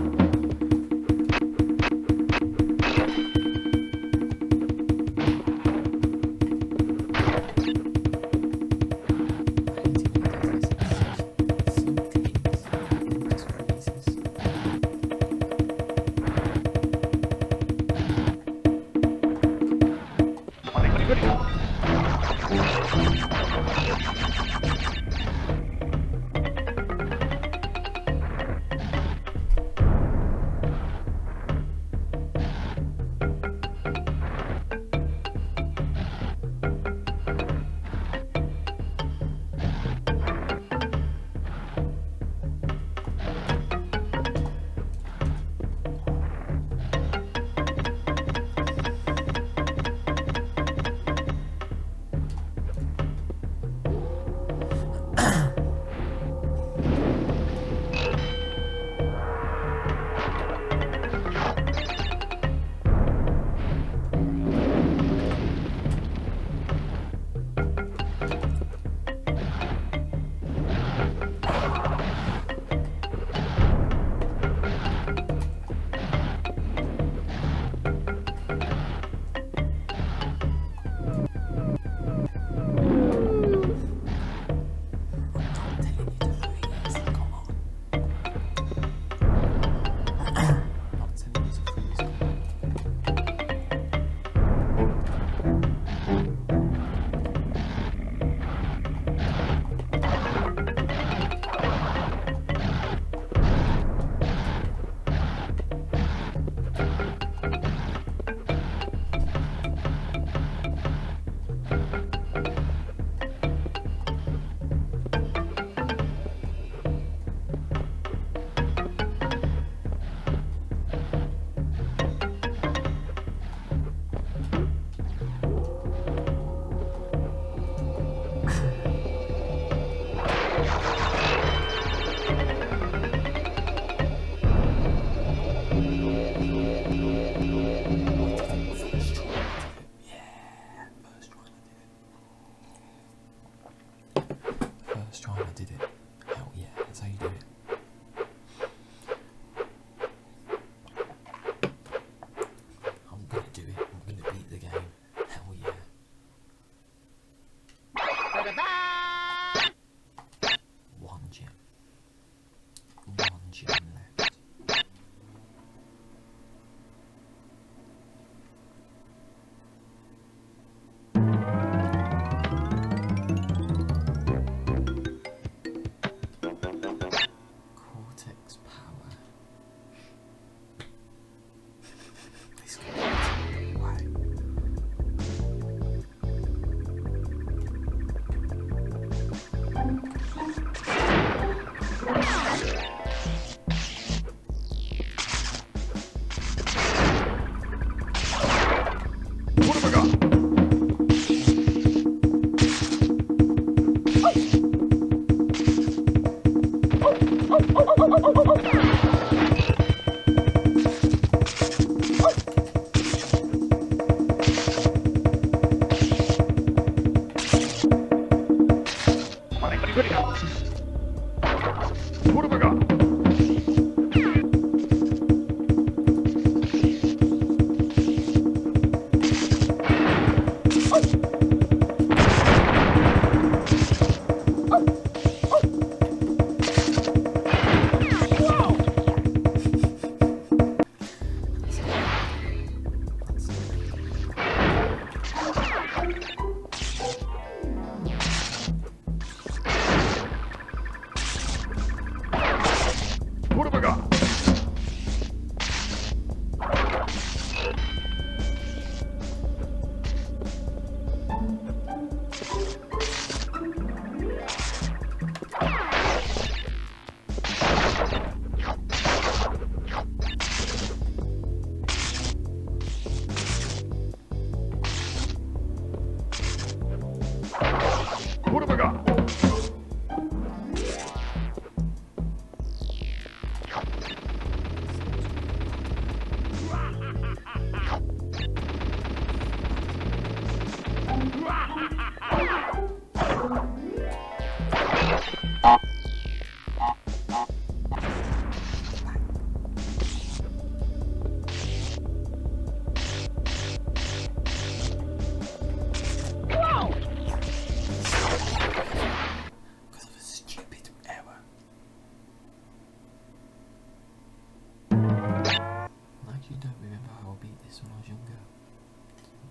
this when I was younger.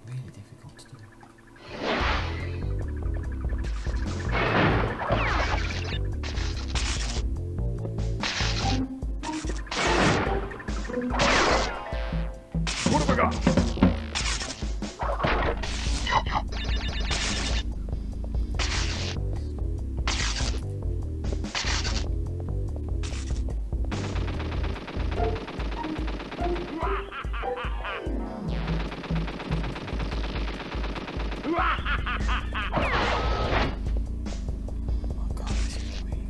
Really difficult to do. What have I got? Oh god, this is really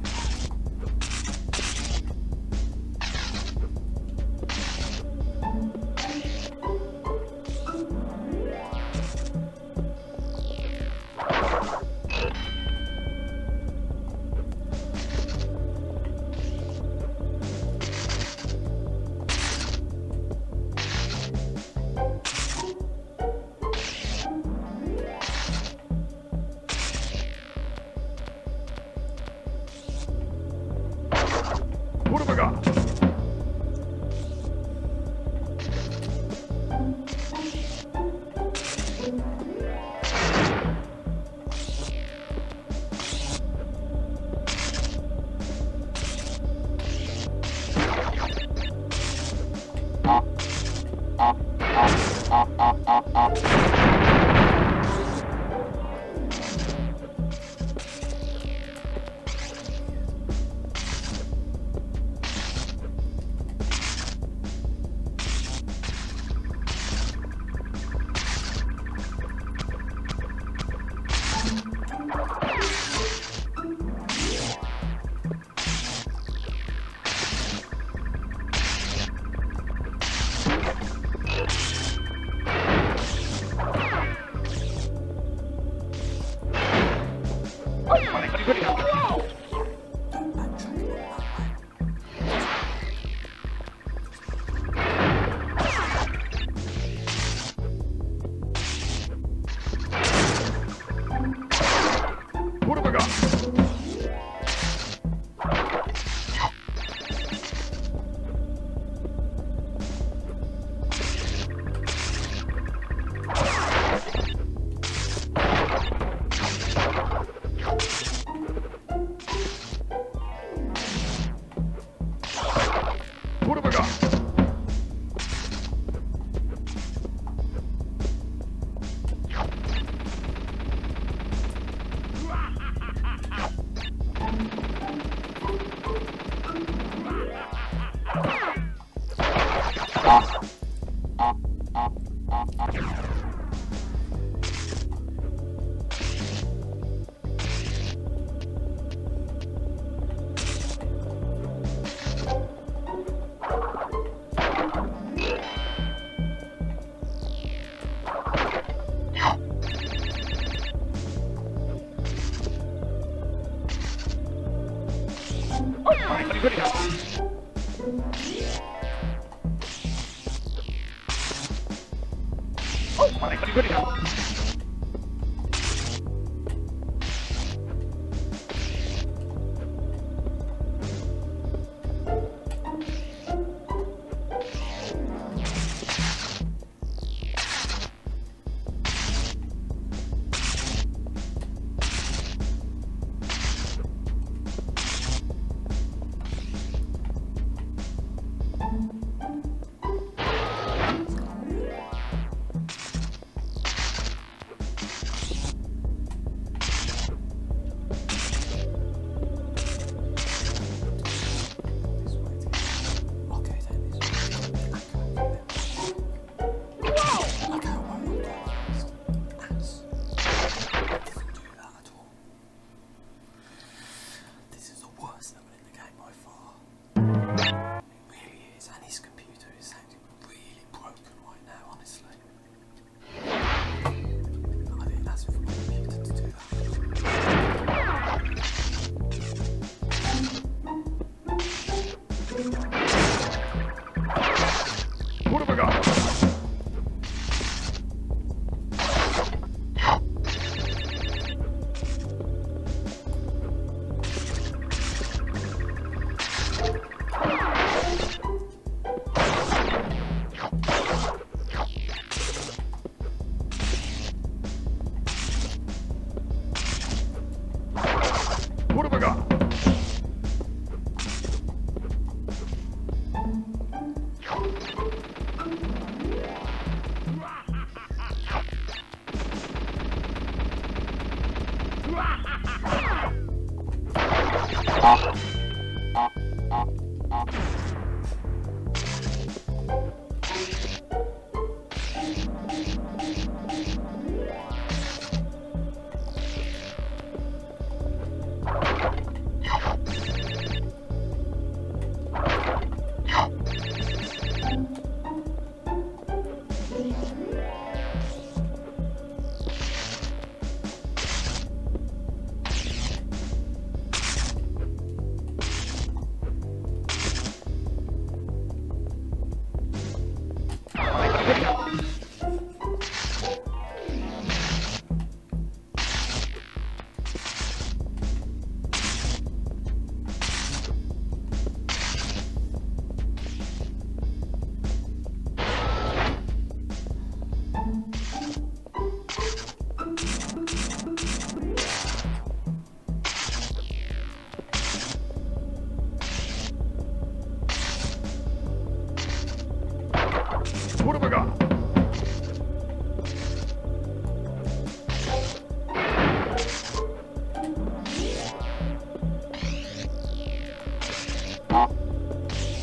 What have I got? What have I got? What have I got? Good enough. Oh, my good enough.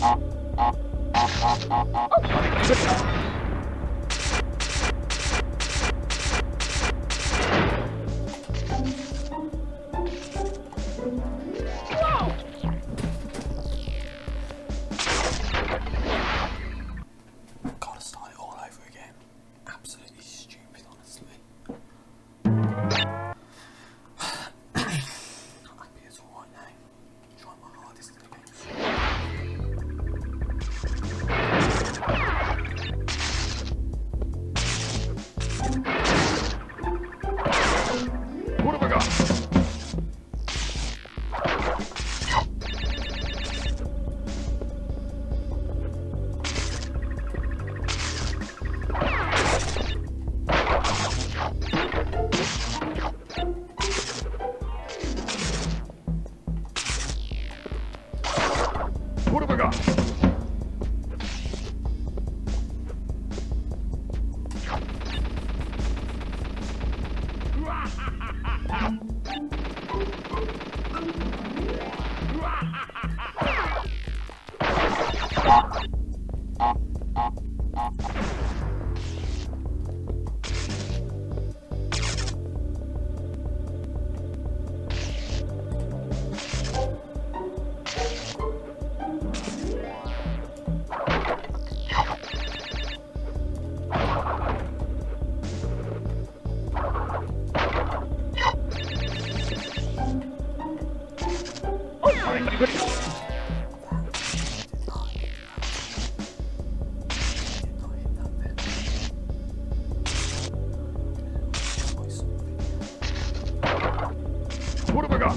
Gotta start it all over again. Absolutely stupid, honestly. Not happy at all right now. Trying my hardest to get What have I got? What have I got? What have I got?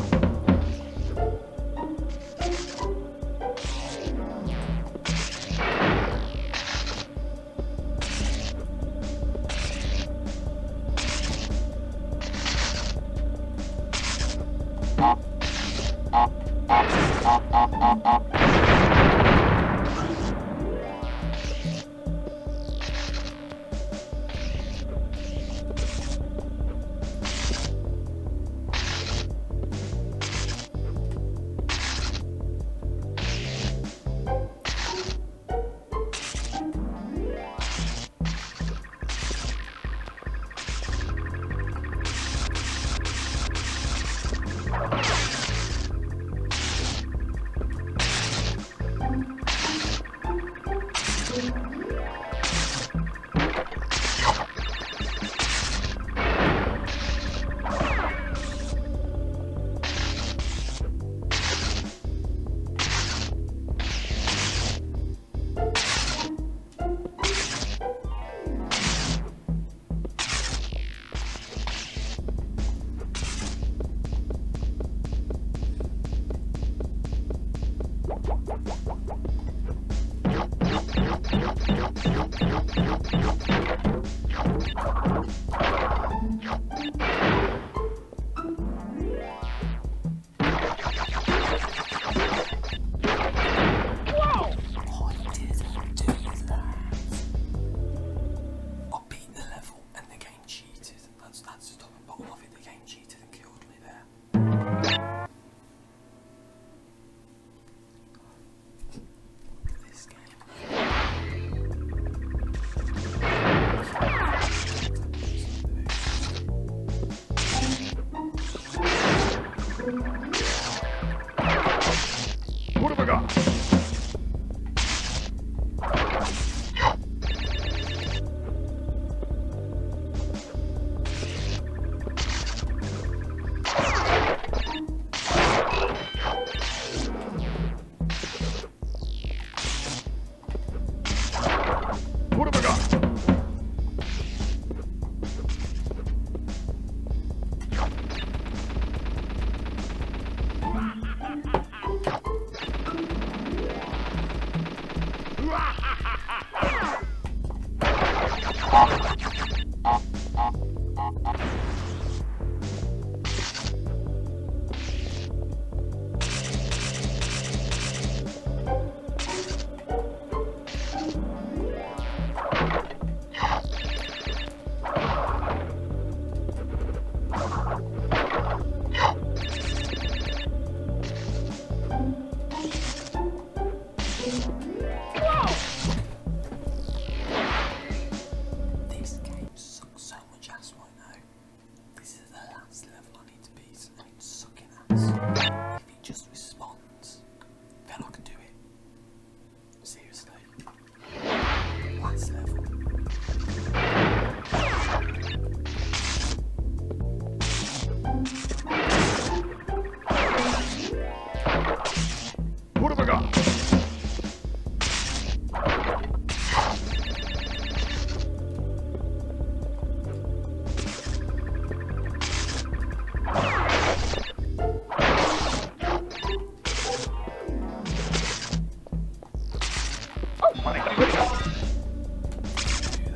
What have I got?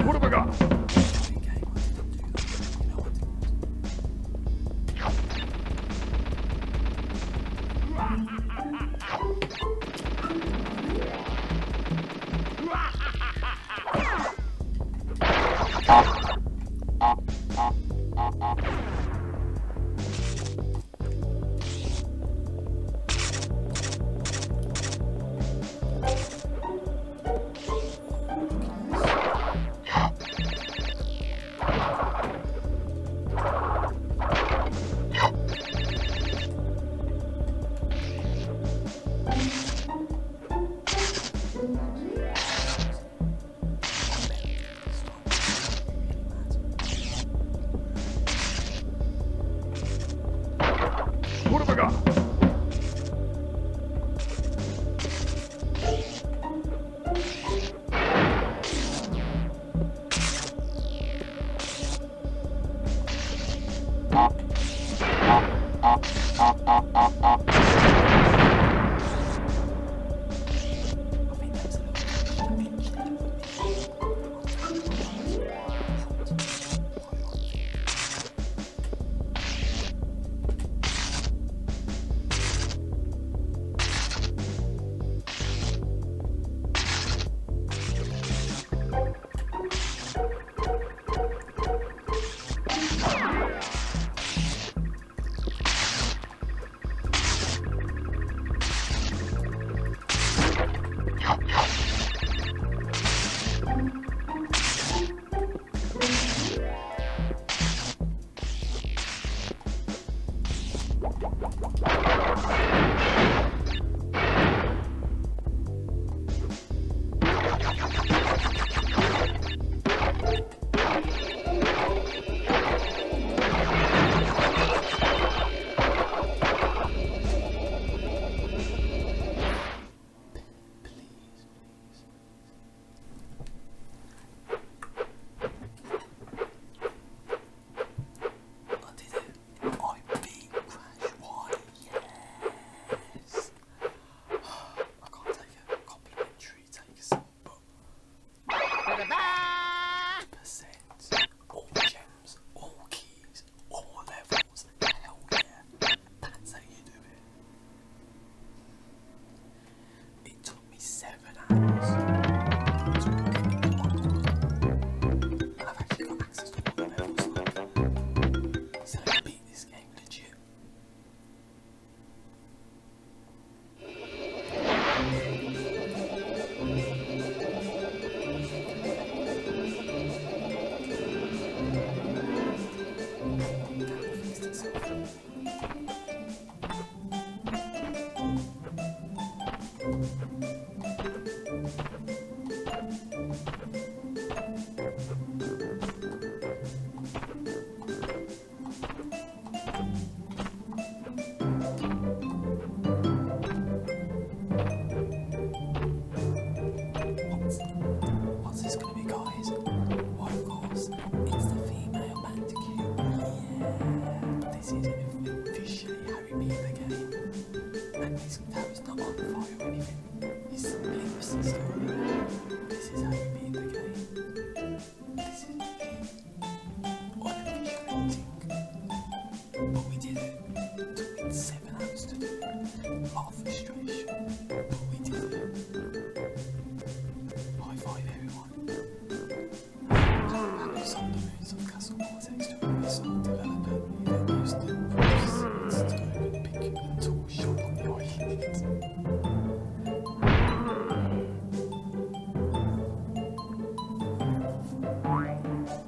What have I got? What's this gonna be, guys? Why, of course, it's the female Bandicoot. Yeah, this is officially Harry being the game. And this tab's not on fire or anything. It's some innocent story. This is Harry being the game. This is unofficial ending. But we did it. It took me 7 hours to do. A lot of frustration. But we did it. High five, everyone. Some of the moons of Castle Cortex to a small developer that used to proceeds to open a big tool shop on the island.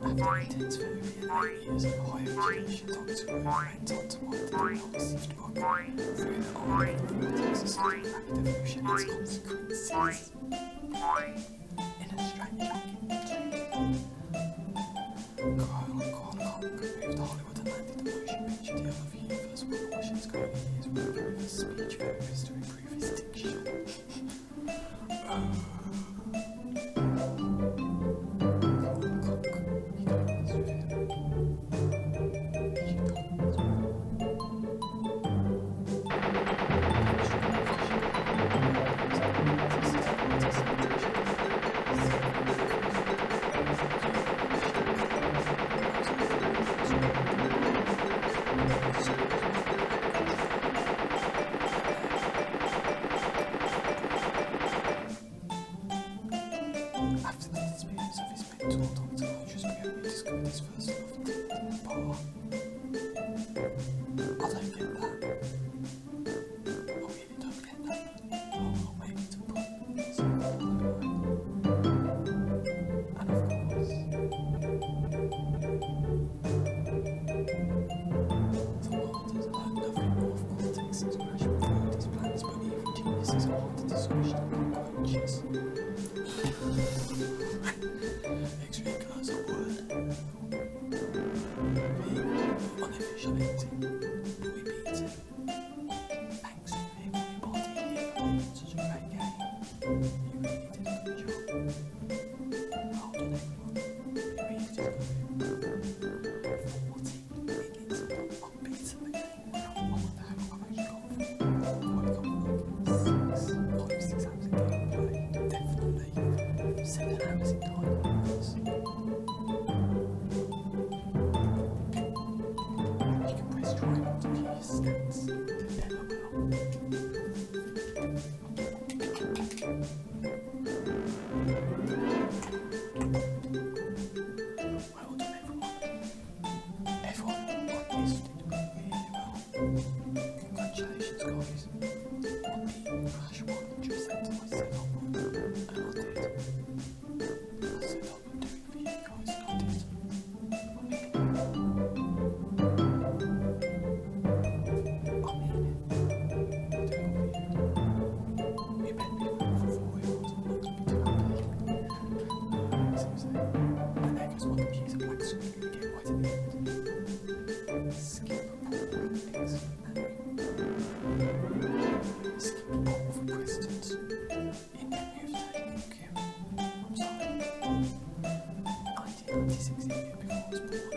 After intense therapy and 8 years of higher education, Dr. went on to wipe the policy book through the eye of Cortex's active devotion and its consequences. In a strange attitude, Kyle moved to Hollywood and landed the motion picture deal of Universal Promotions, currently he is working with a speech therapist to improve his diction. mentor Dr. Rogers began rediscovered his first love in the bar. I don't get that. I really don't get that. Oh, maybe to put something like that. And of course, the world has learned nothing more of politics since Crash referred his plans by evil geniuses after discussion and coaches. X-ray cars are word. The unofficial acting. We beat it. Thanks to everybody. Such a great game. You really did a good job. Well done everyone. You really did good. 40 minutes of unbeaten the game. I wonder how long I've actually gone for. Probably gone for like 6 hours of gameplay. Definitely 7 hours in time. You can press triangle to view your stats. LOL. Well done everyone. Everyone on this did really well. Congratulations guys. I beat Crash 100% I said I would. And I did. I said I would do it for you guys and I did. I mean it. I do it for you. You bet me for 4 years I'm not going to be too happy. And there goes my computer black screen again right at the end. Skip Paul, excellent. Skip Paul for president. In the move taking Kim. I'm sorry. 1996 is the year before I was born.